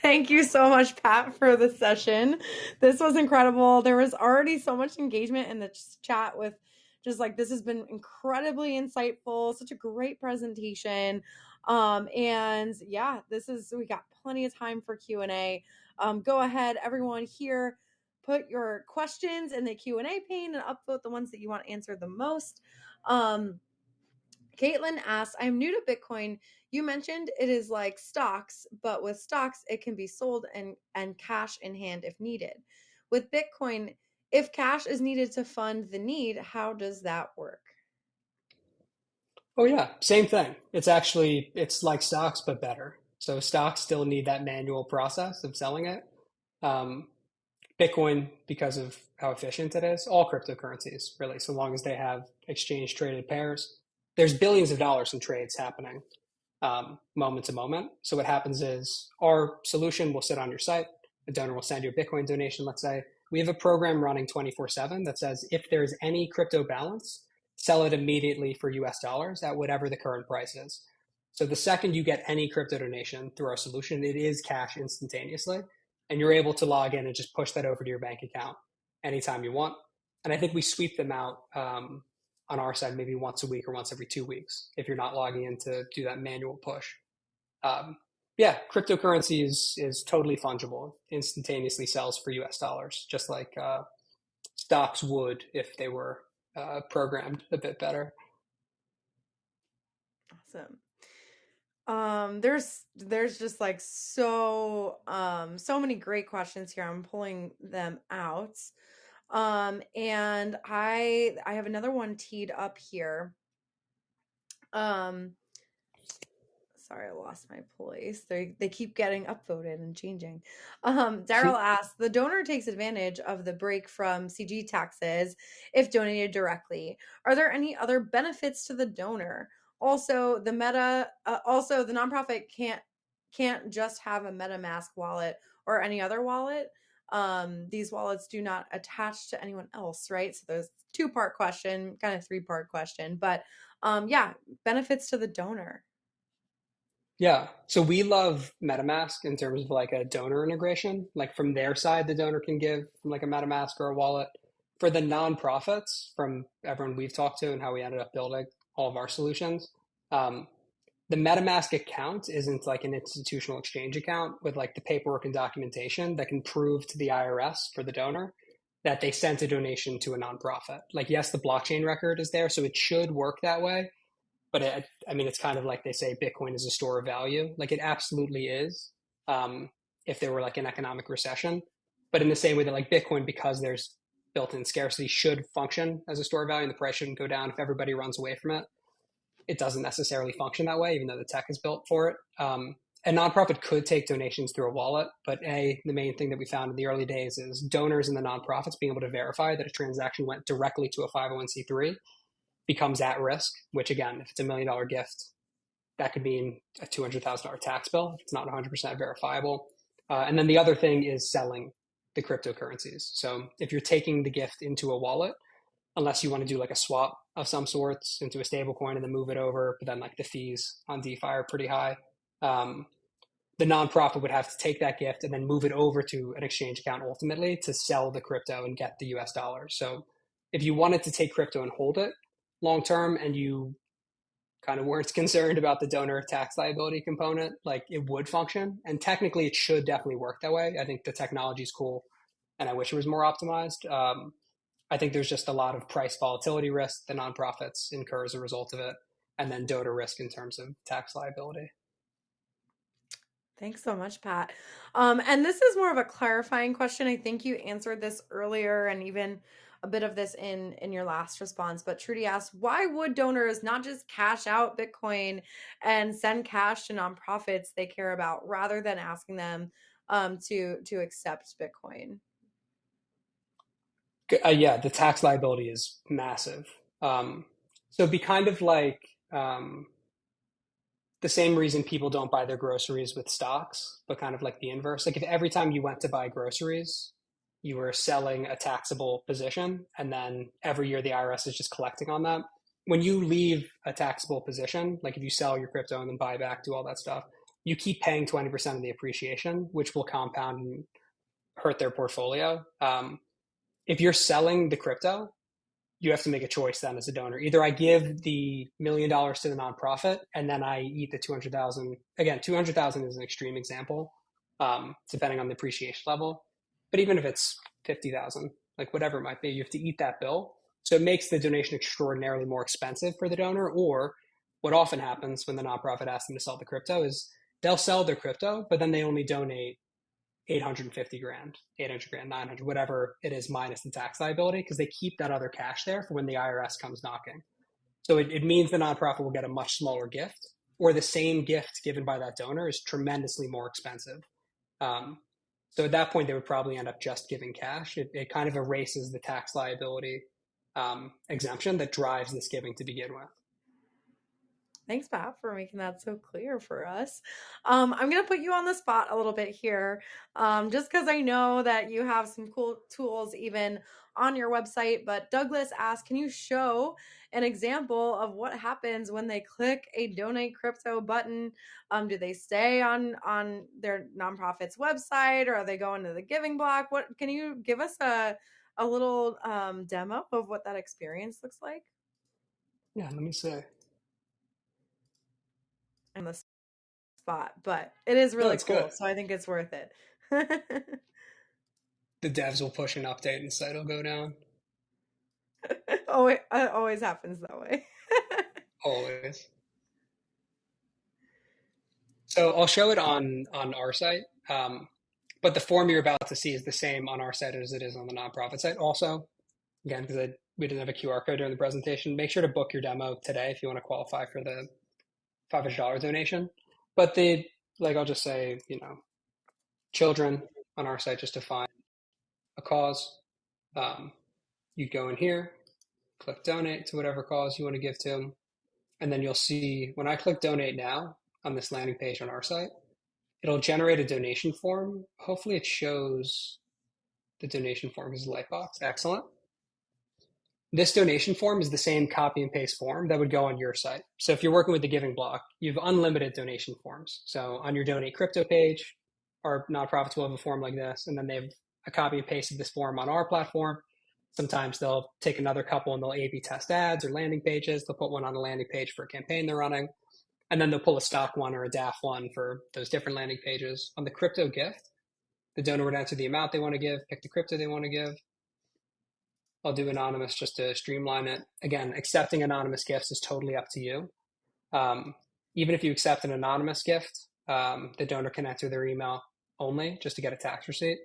Thank you so much, Pat, for the session. This was incredible. There was already so much engagement in the chat with just like, this has been incredibly insightful, such a great presentation. And yeah, we got plenty of time for Q&A. Go ahead, everyone here, put your questions in the Q&A pane and upvote the ones that you want answered the most. Caitlin asked, I'm new to Bitcoin. You mentioned it is like stocks, but with stocks, it can be sold and cash in hand if needed. With Bitcoin, if cash is needed to fund the need, how does that work? Oh yeah, same thing. It's like stocks, but better. So stocks still need that manual process of selling it. Um, Bitcoin, because of how efficient it is, all cryptocurrencies really, so long as they have exchange traded pairs, there's billions of dollars in trades happening moment to moment. So what happens is our solution will sit on your site. A donor will send you a Bitcoin donation, let's say. We have a program running 24/7 that says if there's any crypto balance, sell it immediately for US dollars at whatever the current price is. So the second you get any crypto donation through our solution, it is cash instantaneously. And you're able to log in and just push that over to your bank account anytime you want. And I think we sweep them out on our side maybe once a week or once every 2 weeks if you're not logging in to do that manual push. Yeah, cryptocurrency is totally fungible. Instantaneously sells for US dollars, just like stocks would if they were programmed a bit better. Awesome. There's just like so many great questions here. I'm pulling them out. And I have another one teed up here. Sorry, I lost my place. They keep getting upvoted and changing. Daryl asks, the donor takes advantage of the break from CG taxes if donated directly. Are there any other benefits to the donor? Also, the nonprofit can't just have a MetaMask wallet or any other wallet. These wallets do not attach to anyone else, right? So there's two-part question, kind of three-part question, but yeah, benefits to the donor. Yeah. So we love MetaMask in terms of like a donor integration. Like from their side, the donor can give from like a MetaMask or a wallet. For the nonprofits, from everyone we've talked to and how we ended up building all of our solutions, the MetaMask account isn't like an institutional exchange account with like the paperwork and documentation that can prove to the IRS for the donor that they sent a donation to a nonprofit. Like, yes, the blockchain record is there, so it should work that way. But it's kind of like they say Bitcoin is a store of value. Like it absolutely is. If there were like an economic recession, but in the same way that like Bitcoin, because there's built-in scarcity, should function as a store of value, and the price shouldn't go down if everybody runs away from it. It doesn't necessarily function that way, even though the tech is built for it. A nonprofit could take donations through a wallet, but the main thing that we found in the early days is donors and the nonprofits being able to verify that a transaction went directly to a 501c3 becomes at risk, which again, if it's $1 million gift, that could mean a $200,000 tax bill if it's not 100% verifiable. And then the other thing is selling the cryptocurrencies. So if you're taking the gift into a wallet, unless you want to do like a swap of some sorts into a stable coin and then move it over, but then like the fees on DeFi are pretty high. The nonprofit would have to take that gift and then move it over to an exchange account ultimately to sell the crypto and get the US dollars. So if you wanted to take crypto and hold it long term and you kind of weren't concerned about the donor tax liability component, like it would function. And technically it should definitely work that way. I think the technology is cool and I wish it was more optimized. I think there's just a lot of price volatility risk the nonprofits incur as a result of it, and then donor risk in terms of tax liability. Thanks so much, Pat. And this is more of a clarifying question. I think you answered this earlier and even a bit of this in your last response. But Trudy asked, why would donors not just cash out Bitcoin and send cash to nonprofits they care about rather than asking them to accept Bitcoin? Yeah, the tax liability is massive. So it'd be kind of like the same reason people don't buy their groceries with stocks, but kind of like the inverse. Like if every time you went to buy groceries, you were selling a taxable position, and then every year the IRS is just collecting on that. When you leave a taxable position, like if you sell your crypto and then buy back, do all that stuff, you keep paying 20% of the appreciation, which will compound and hurt their portfolio. If you're selling the crypto, you have to make a choice then as a donor. Either I give the $1 million to the nonprofit and then I eat the 200,000. Again, 200,000 is an extreme example, depending on the appreciation level. But even if it's 50,000, like whatever it might be, you have to eat that bill. So it makes the donation extraordinarily more expensive for the donor. Or what often happens when the nonprofit asks them to sell the crypto is they'll sell their crypto, but then they only donate 850 grand, 800 grand, 900, whatever it is, minus the tax liability, because they keep that other cash there for when the IRS comes knocking. So it means the nonprofit will get a much smaller gift, or the same gift given by that donor is tremendously more expensive. So at that point, they would probably end up just giving cash. It kind of erases the tax liability exemption that drives this giving to begin with. Thanks, Pat, for making that so clear for us. I'm going to put you on the spot a little bit here, just because I know that you have some cool tools even on your website. But Douglas asked, can you show an example of what happens when they click a donate crypto button? Do they stay on their nonprofit's website, or are they going to the giving block? What can you give us a little demo of what that experience looks like? Yeah, let me say. On the spot, but it is really cool. Good. So I think it's worth it. The devs will push an update and the site will go down. Oh, it always happens that way. Always. So I'll show it on our site, but the form you're about to see is the same on our site as it is on the nonprofit site. Also, again, because we didn't have a QR code during the presentation, make sure to book your demo today if you want to qualify for the $500 donation. But I'll just say, children on our site, just to find a cause. You go in here, click donate to whatever cause you want to give to, and then you'll see when I click donate now on this landing page on our site, it'll generate a donation form. Hopefully it shows the donation form as a Lightbox. Excellent. This donation form is the same copy and paste form that would go on your site. So if you're working with the Giving Block, you have unlimited donation forms. So on your donate crypto page, our nonprofits will have a form like this, and then they have a copy and paste of this form on our platform. Sometimes they'll take another couple and they'll A/B test ads or landing pages. They'll put one on a landing page for a campaign they're running, and then they'll pull a stock one or a DAF one for those different landing pages. On the crypto gift, the donor would enter the amount they want to give, pick the crypto they want to give. I'll do anonymous just to streamline it. Again, accepting anonymous gifts is totally up to you. Even if you accept an anonymous gift, the donor can enter their email only just to get a tax receipt.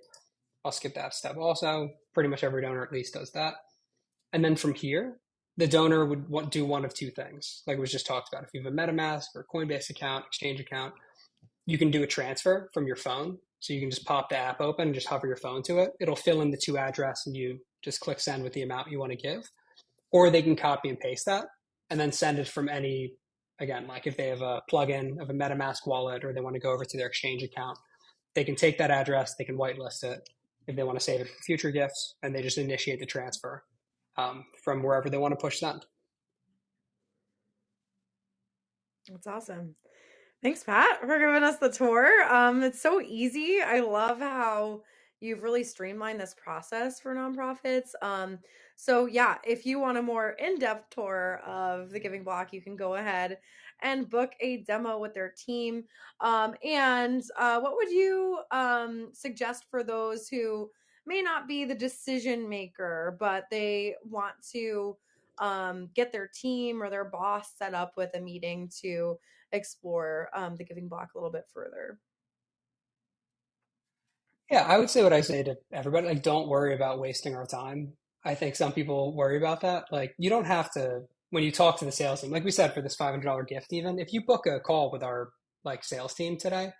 I'll skip that step also. Pretty much every donor at least does that. And then from here, the donor would do one of two things, like we just talked about. If you have a MetaMask or a Coinbase account, exchange account, you can do a transfer from your phone. So you can just pop the app open and just hover your phone to it. It'll fill in the to address and you just click send with the amount you want to give. Or they can copy and paste that and then send it from any again, like if they have a plugin of a MetaMask wallet or they want to go over to their exchange account, they can take that address, they can whitelist it if they want to save it for future gifts, and they just initiate the transfer from wherever they want to push send. That's awesome. Thanks, Pat, for giving us the tour. It's so easy. I love how you've really streamlined this process for nonprofits. So yeah, if you want a more in-depth tour of the Giving Block, you can go ahead and book a demo with their team. And what would you suggest for those who may not be the decision maker, but they want to get their team or their boss set up with a meeting to explore the Giving Block a little bit further? Yeah, I would say what I say to everybody, like, don't worry about wasting our time. I think some people worry about that. Like, you don't have to, when you talk to the sales team, like we said, for this $500 gift, even if you book a call with our like sales team today,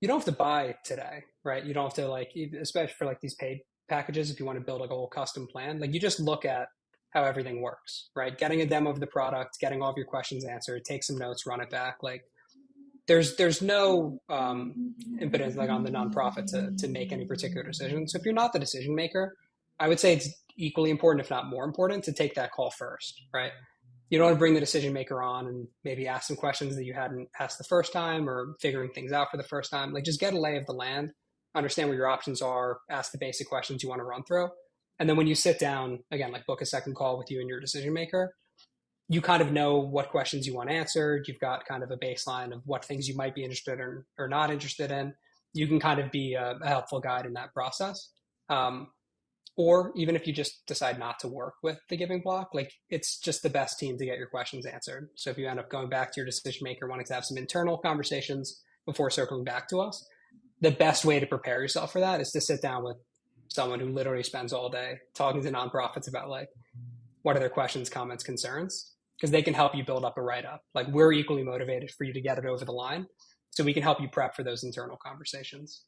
you don't have to buy today, right? You don't have to like, especially for like these paid packages, if you want to build like a whole custom plan, like you just look at how everything works, right? Getting a demo of the product, getting all of your questions answered, take some notes, run it back. Like there's no impetus like on the nonprofit to make any particular decision. So if you're not the decision maker, I would say it's equally important, if not more important, to take that call first, right? You don't want to bring the decision maker on and maybe ask some questions that you hadn't asked the first time or figuring things out for the first time. Like just get a lay of the land, understand what your options are, ask the basic questions you want to run through. And then when you sit down, again, like book a second call with you and your decision maker, you kind of know what questions you want answered. You've got kind of a baseline of what things you might be interested in or not interested in. You can kind of be a helpful guide in that process. Um, or even if you just decide not to work with the Giving Block, like it's just the best team to get your questions answered. So if you end up going back to your decision maker, wanting to have some internal conversations before circling back to us, the best way to prepare yourself for that is to sit down with someone who literally spends all day talking to nonprofits about like what are their questions, comments, concerns, because they can help you build up a write up. Like we're equally motivated for you to get it over the line, so we can help you prep for those internal conversations.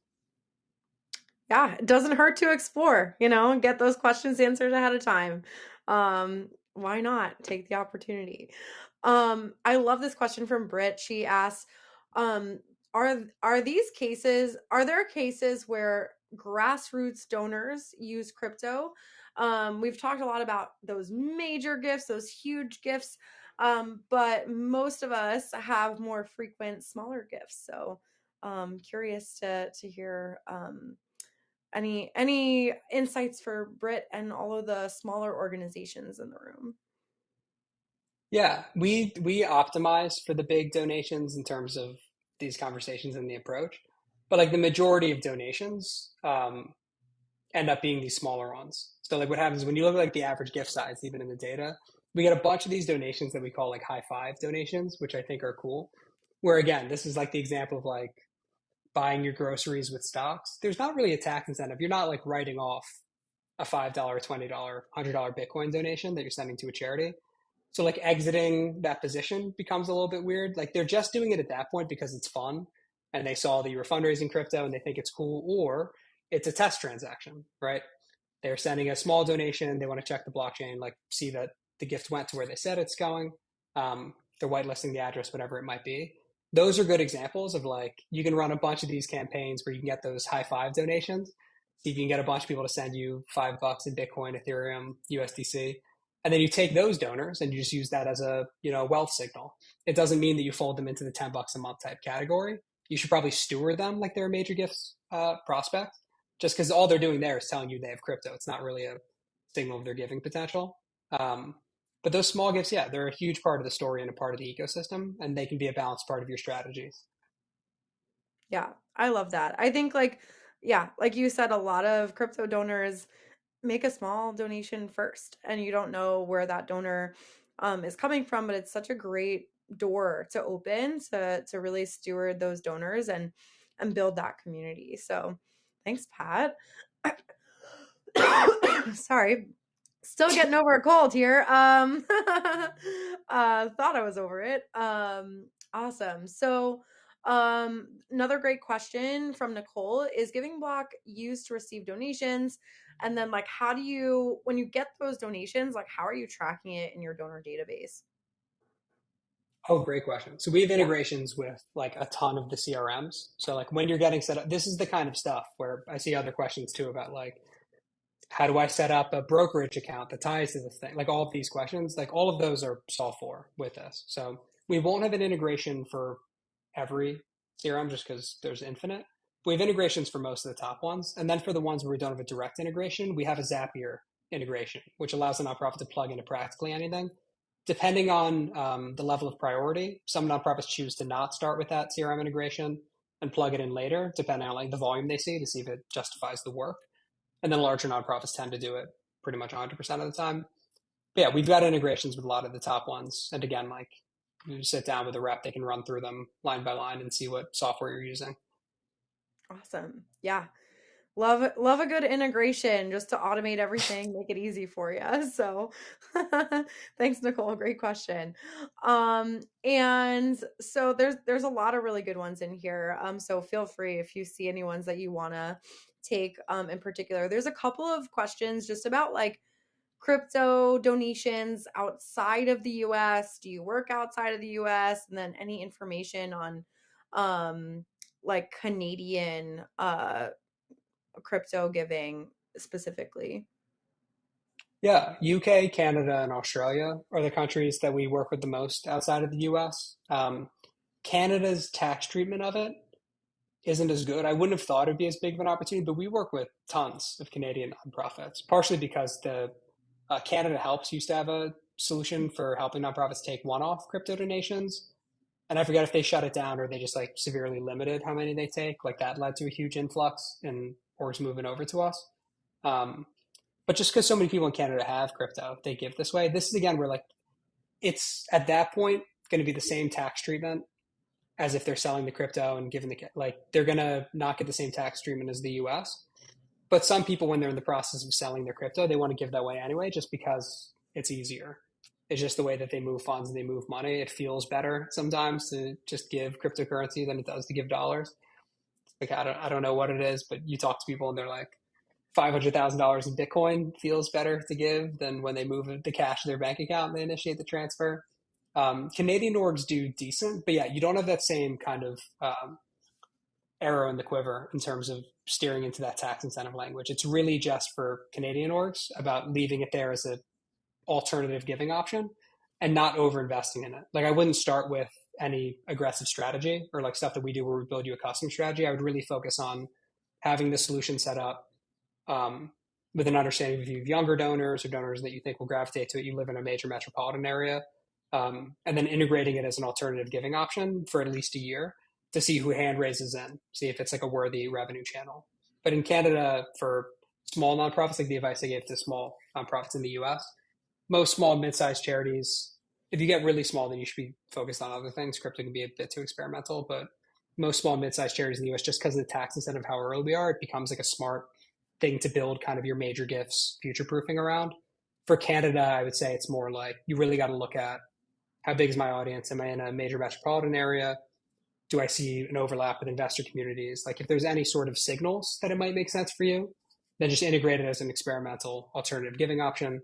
Yeah, it doesn't hurt to explore, and get those questions answered ahead of time. Why not take the opportunity? I love this question from Britt. She asks, um, are there cases where grassroots donors use crypto? We've talked a lot about those major gifts, those huge gifts, but most of us have more frequent, smaller gifts. So, curious to hear any insights for Brit and all of the smaller organizations in the room. Yeah, we optimize for the big donations in terms of these conversations and the approach, but like the majority of donations end up being these smaller ones. So like what happens when you look at like the average gift size, even in the data, we get a bunch of these donations that we call like high five donations, which I think are cool. Where again, this is like the example of like buying your groceries with stocks. There's not really a tax incentive. You're not like writing off a $5, $20, $100 Bitcoin donation that you're sending to a charity. So like exiting that position becomes a little bit weird. Like they're just doing it at that point because it's fun and they saw that you were fundraising crypto and they think it's cool, or it's a test transaction, right? They're sending a small donation. They want to check the blockchain, like see that the gift went to where they said it's going. They're whitelisting the address, whatever it might be. Those are good examples of like you can run a bunch of these campaigns where you can get those high five donations. So you can get a bunch of people to send you $5 in Bitcoin, Ethereum, USDC, and then you take those donors and you just use that as a wealth signal. It doesn't mean that you fold them into the $10 a month type category. You should probably steward them like they're a major gifts prospect, just because all they're doing there is telling you they have crypto. It's not really a signal of their giving potential. Um, but those small gifts, yeah, they're a huge part of the story and a part of the ecosystem, and they can be a balanced part of your strategies. Yeah, I love that. I think yeah, like you said, a lot of crypto donors make a small donation first, and you don't know where that donor is coming from, but it's such a great door to open to really steward those donors and build that community. So thanks, Pat. Sorry, still getting over a cold here. Thought I was over it. Awesome. So another great question from Nicole: is Giving Block used to receive donations? And then like how do you, when you get those donations, like how are you tracking it in your donor database? Oh, great question. So we have Yeah. integrations with like a ton of the CRMs. So like when you're getting set up, this is the kind of stuff where I see other questions too about like how do I set up a brokerage account that ties to this thing? Like all of these questions, like all of those are solved for with this. So we won't have an integration for every CRM just because there's infinite. We have integrations for most of the top ones. And then for the ones where we don't have a direct integration, we have a Zapier integration, which allows a nonprofit to plug into practically anything. Depending on the level of priority, some nonprofits choose to not start with that CRM integration and plug it in later, depending on like the volume they see to see if it justifies the work. And then larger nonprofits tend to do it pretty much 100% of the time. But yeah, we've got integrations with a lot of the top ones. And again, like you sit down with a rep, they can run through them line by line and see what software you're using. Awesome. Yeah. Love a good integration just to automate everything, make it easy for you. So thanks, Nicole. Great question. And so there's a lot of really good ones in here. So feel free if you see any ones that you want to take in particular. There's a couple of questions just about like crypto donations outside of the US. Do you work outside of the US? And then any information on like Canadian crypto giving specifically. Yeah, UK, Canada, and Australia are the countries that we work with the most outside of the US. Canada's tax treatment of it isn't as good. I wouldn't have thought it'd be as big of an opportunity, but we work with tons of Canadian nonprofits, partially because the Canada Helps used to have a solution for helping nonprofits take one-off crypto donations. And I forget if they shut it down or they just like severely limited how many they take. Like that led to a huge influx in orgs moving over to us. Um, but just because so many people in Canada have crypto, they give this way. This is again where like it's at that point going to be the same tax treatment as if they're selling the crypto and giving the like they're going to not get the same tax treatment as the U.S. But some people, when they're in the process of selling their crypto, they want to give that way anyway, just because it's easier. It's just the way that they move funds and they move money. It feels better sometimes to just give cryptocurrency than it does to give dollars. Like I don't know what it is, but you talk to people and they're like, $500,000 in Bitcoin feels better to give than when they move the cash to their bank account and they initiate the transfer. Canadian orgs do decent, but yeah, you don't have that same kind of arrow in the quiver in terms of steering into that tax incentive language. It's really just for Canadian orgs about leaving it there as an alternative giving option and not over investing in it. Like I wouldn't start with any aggressive strategy or like stuff that we do where we build you a custom strategy. I would really focus on having the solution set up um, with an understanding if you have younger donors or donors that you think will gravitate to it, you live in a major metropolitan area, and then integrating it as an alternative giving option for at least a year to see who hand raises in, see if it's like a worthy revenue channel. But in Canada, for small nonprofits, like the advice I gave to small nonprofits in the US, most small mid-sized charities, if you get really small, then you should be focused on other things. Crypto can be a bit too experimental, but most small mid-sized charities in the US, just because of the tax incentive of how early we are, it becomes like a smart thing to build kind of your major gifts future proofing around. For Canada, I would say it's more like you really got to look at how big is my audience? Am I in a major metropolitan area? Do I see an overlap with investor communities? Like if there's any sort of signals that it might make sense for you, then just integrate it as an experimental alternative giving option.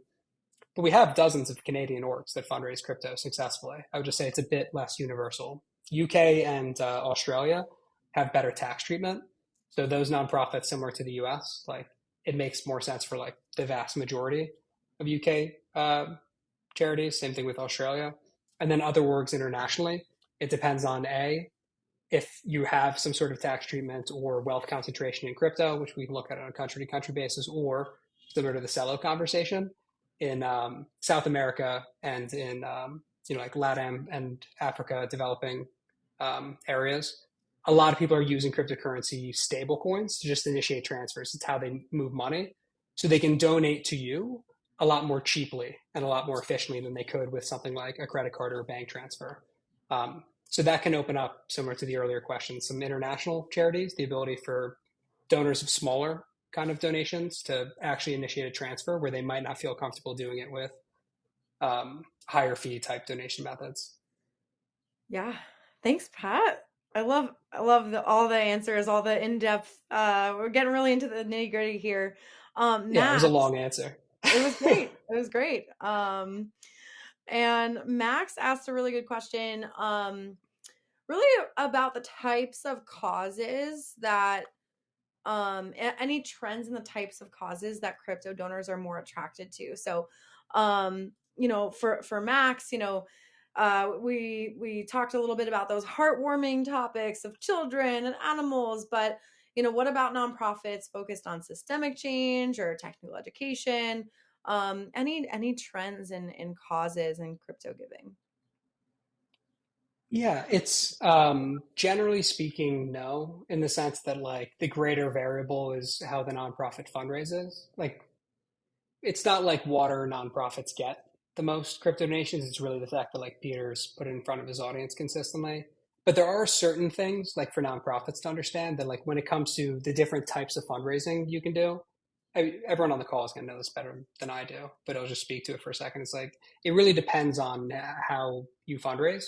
But we have dozens of Canadian orgs that fundraise crypto successfully. I would just say it's a bit less universal. UK and Australia have better tax treatment. So those nonprofits, similar to the US, like it makes more sense for like the vast majority of UK charities. Same thing with Australia. And then other orgs internationally, it depends on if you have some sort of tax treatment or wealth concentration in crypto, which we can look at on a country to country basis, or similar to the Celo conversation in South America and in like LATAM and Africa developing areas. A lot of people are using cryptocurrency stable coins to just initiate transfers. It's how they move money. So they can donate to you a lot more cheaply and a lot more efficiently than they could with something like a credit card or a bank transfer. So that can open up, similar to the earlier question, some international charities, the ability for donors of smaller kind of donations to actually initiate a transfer where they might not feel comfortable doing it with higher fee type donation methods. Yeah. Thanks, Pat. I love all the answers, all the in-depth we're getting really into the nitty-gritty here. Yeah, it was a Matt, long answer. it was great. It was great. And Max asked a really good question, really about the types of causes that any trends in the types of causes that crypto donors are more attracted to. So for Max, we talked a little bit about those heartwarming topics of children and animals, but what about nonprofits focused on systemic change or technical education? Any trends in causes in crypto giving? Yeah, it's generally speaking, no, in the sense that like the greater variable is how the nonprofit fundraises. Like it's not like water nonprofits get the most crypto donations. It's really the fact that like Peter's put it in front of his audience consistently. But there are certain things like for nonprofits to understand that like when it comes to the different types of fundraising you can do, everyone on the call is going to know this better than I do, but I'll just speak to it for a second. It's like it really depends on how you fundraise.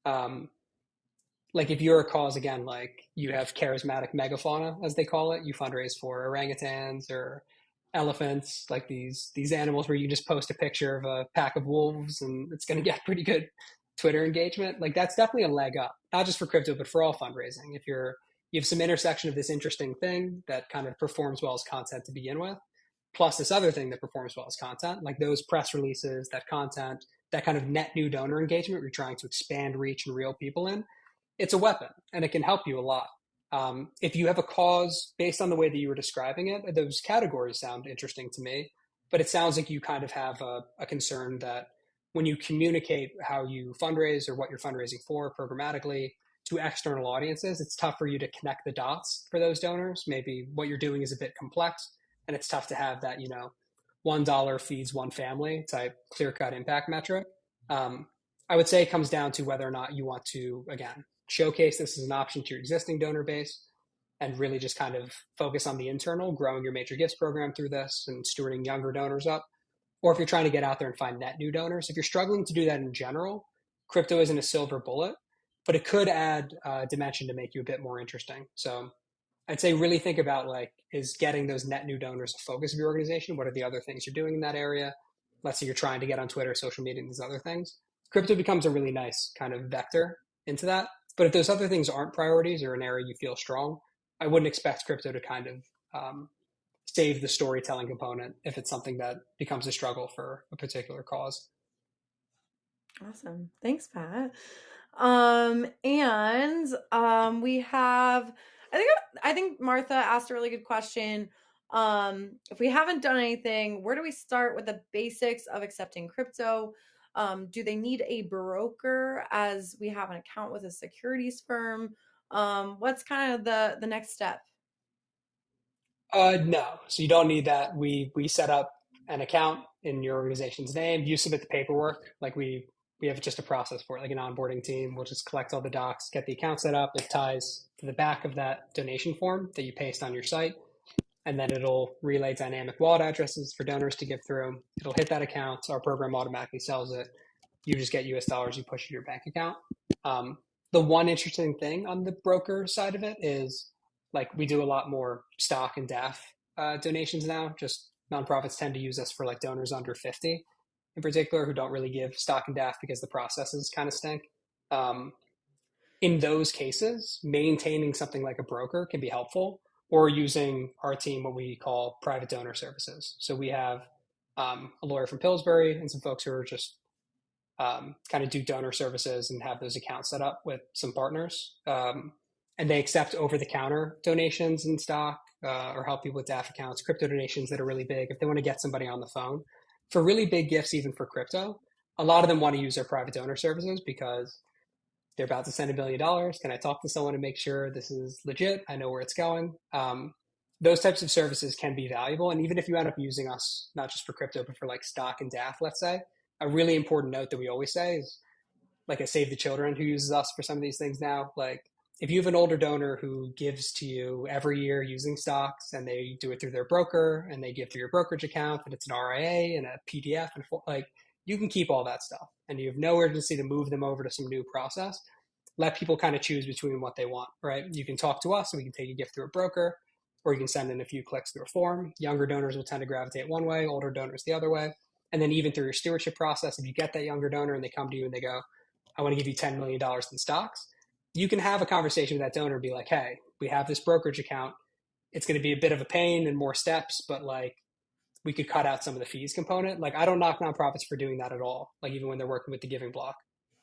Um, like if you're a cause again, like you have charismatic megafauna, as they call it, you fundraise for orangutans or elephants, like these animals where you just post a picture of a pack of wolves and it's going to get pretty good Twitter engagement. Like that's definitely a leg up, not just for crypto, but for all fundraising. If you have some intersection of this interesting thing that kind of performs well as content to begin with, plus this other thing that performs well as content, like those press releases, that content, that kind of net new donor engagement, you're trying to expand reach and reel people in, it's a weapon and it can help you a lot. If you have a cause based on the way that you were describing it, those categories sound interesting to me, but it sounds like you kind of have a concern that when you communicate how you fundraise or what you're fundraising for programmatically to external audiences, it's tough for you to connect the dots for those donors. Maybe what you're doing is a bit complex and it's tough to have that, $1 feeds one family type clear cut impact metric. I would say it comes down to whether or not you want to, again, showcase this as an option to your existing donor base and really just kind of focus on the internal, growing your major gifts program through this and stewarding younger donors up. Or if you're trying to get out there and find net new donors, if you're struggling to do that in general, crypto isn't a silver bullet, but it could add dimension to make you a bit more interesting. So I'd say really think about like, is getting those net new donors a focus of your organization? What are the other things you're doing in that area? Let's say you're trying to get on Twitter, social media, and these other things. Crypto becomes a really nice kind of vector into that. But if those other things aren't priorities or an area you feel strong, I wouldn't expect crypto to kind of save the storytelling component if it's something that becomes a struggle for a particular cause. Awesome. Thanks, Pat. And we have I think Martha asked a really good question. If we haven't done anything, where do we start with the basics of accepting crypto? Do they need a broker as we have an account with a securities firm? What's kind of the next step? No, so you don't need that. We set up an account in your organization's name. You submit the paperwork. Like we have just a process for it, like an onboarding team. We'll just collect all the docs, get the account set up. It ties to the back of that donation form that you paste on your site, and then it'll relay dynamic wallet addresses for donors to give through. It'll hit that account. Our program automatically sells it. You just get US dollars. You push it to your bank account. The one interesting thing on the broker side of it is like we do a lot more stock and DAF donations now. Just nonprofits tend to use us for like donors under 50 in particular who don't really give stock and DAF because the processes kind of stink. Um, in those cases, maintaining something like a broker can be helpful, or using our team, what we call private donor services. So we have a lawyer from Pillsbury and some folks who are just kind of do donor services and have those accounts set up with some partners. And they accept over the counter donations in stock or help people with DAF accounts, crypto donations that are really big. If they want to get somebody on the phone for really big gifts, even for crypto, a lot of them want to use their private donor services because they're about to send $1 billion. Can I talk to someone to make sure this is legit? I know where it's going. Those types of services can be valuable. And even if you end up using us, not just for crypto, but for like stock and DAF, let's say, a really important note that we always say is like a Save the Children who uses us for some of these things now. Like if you have an older donor who gives to you every year using stocks and they do it through their broker and they give through your brokerage account and it's an RIA and a PDF and like you can keep all that stuff and you have no urgency to move them over to some new process. Let people kind of choose between what they want, right? You can talk to us and we can take a gift through a broker, or you can send in a few clicks through a form. Younger donors will tend to gravitate one way, older donors the other way. And then even through your stewardship process, if you get that younger donor and they come to you and they go, I want to give you $10 million in stocks, you can have a conversation with that donor and be like, hey, we have this brokerage account. It's going to be a bit of a pain and more steps, but like we could cut out some of the fees component. Like I don't knock nonprofits for doing that at all. Like even when they're working with the Giving Block.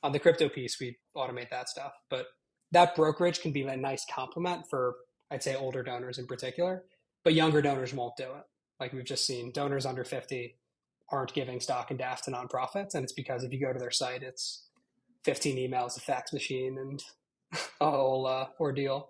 On the crypto piece, we automate that stuff. But that brokerage can be a nice complement for, I'd say, older donors in particular. But younger donors won't do it. Like we've just seen donors under 50 aren't giving stock and DAF to nonprofits. And it's because if you go to their site, it's 15 emails, a fax machine, and a whole ordeal.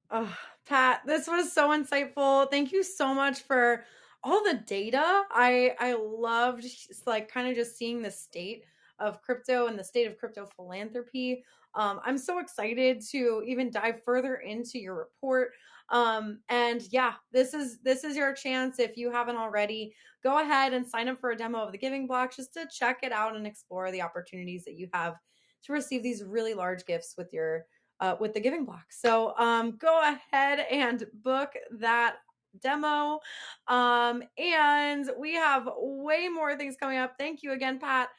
Oh, Pat, this was so insightful. Thank you so much for all the data. I loved like kind of just seeing the state of crypto and the state of crypto philanthropy. I'm so excited to even dive further into your report. And yeah, this is your chance. If you haven't already, go ahead and sign up for a demo of the Giving Block just to check it out and explore the opportunities that you have to receive these really large gifts with the Giving Block. So go ahead and book that demo. And we have way more things coming up. Thank you again, Pat.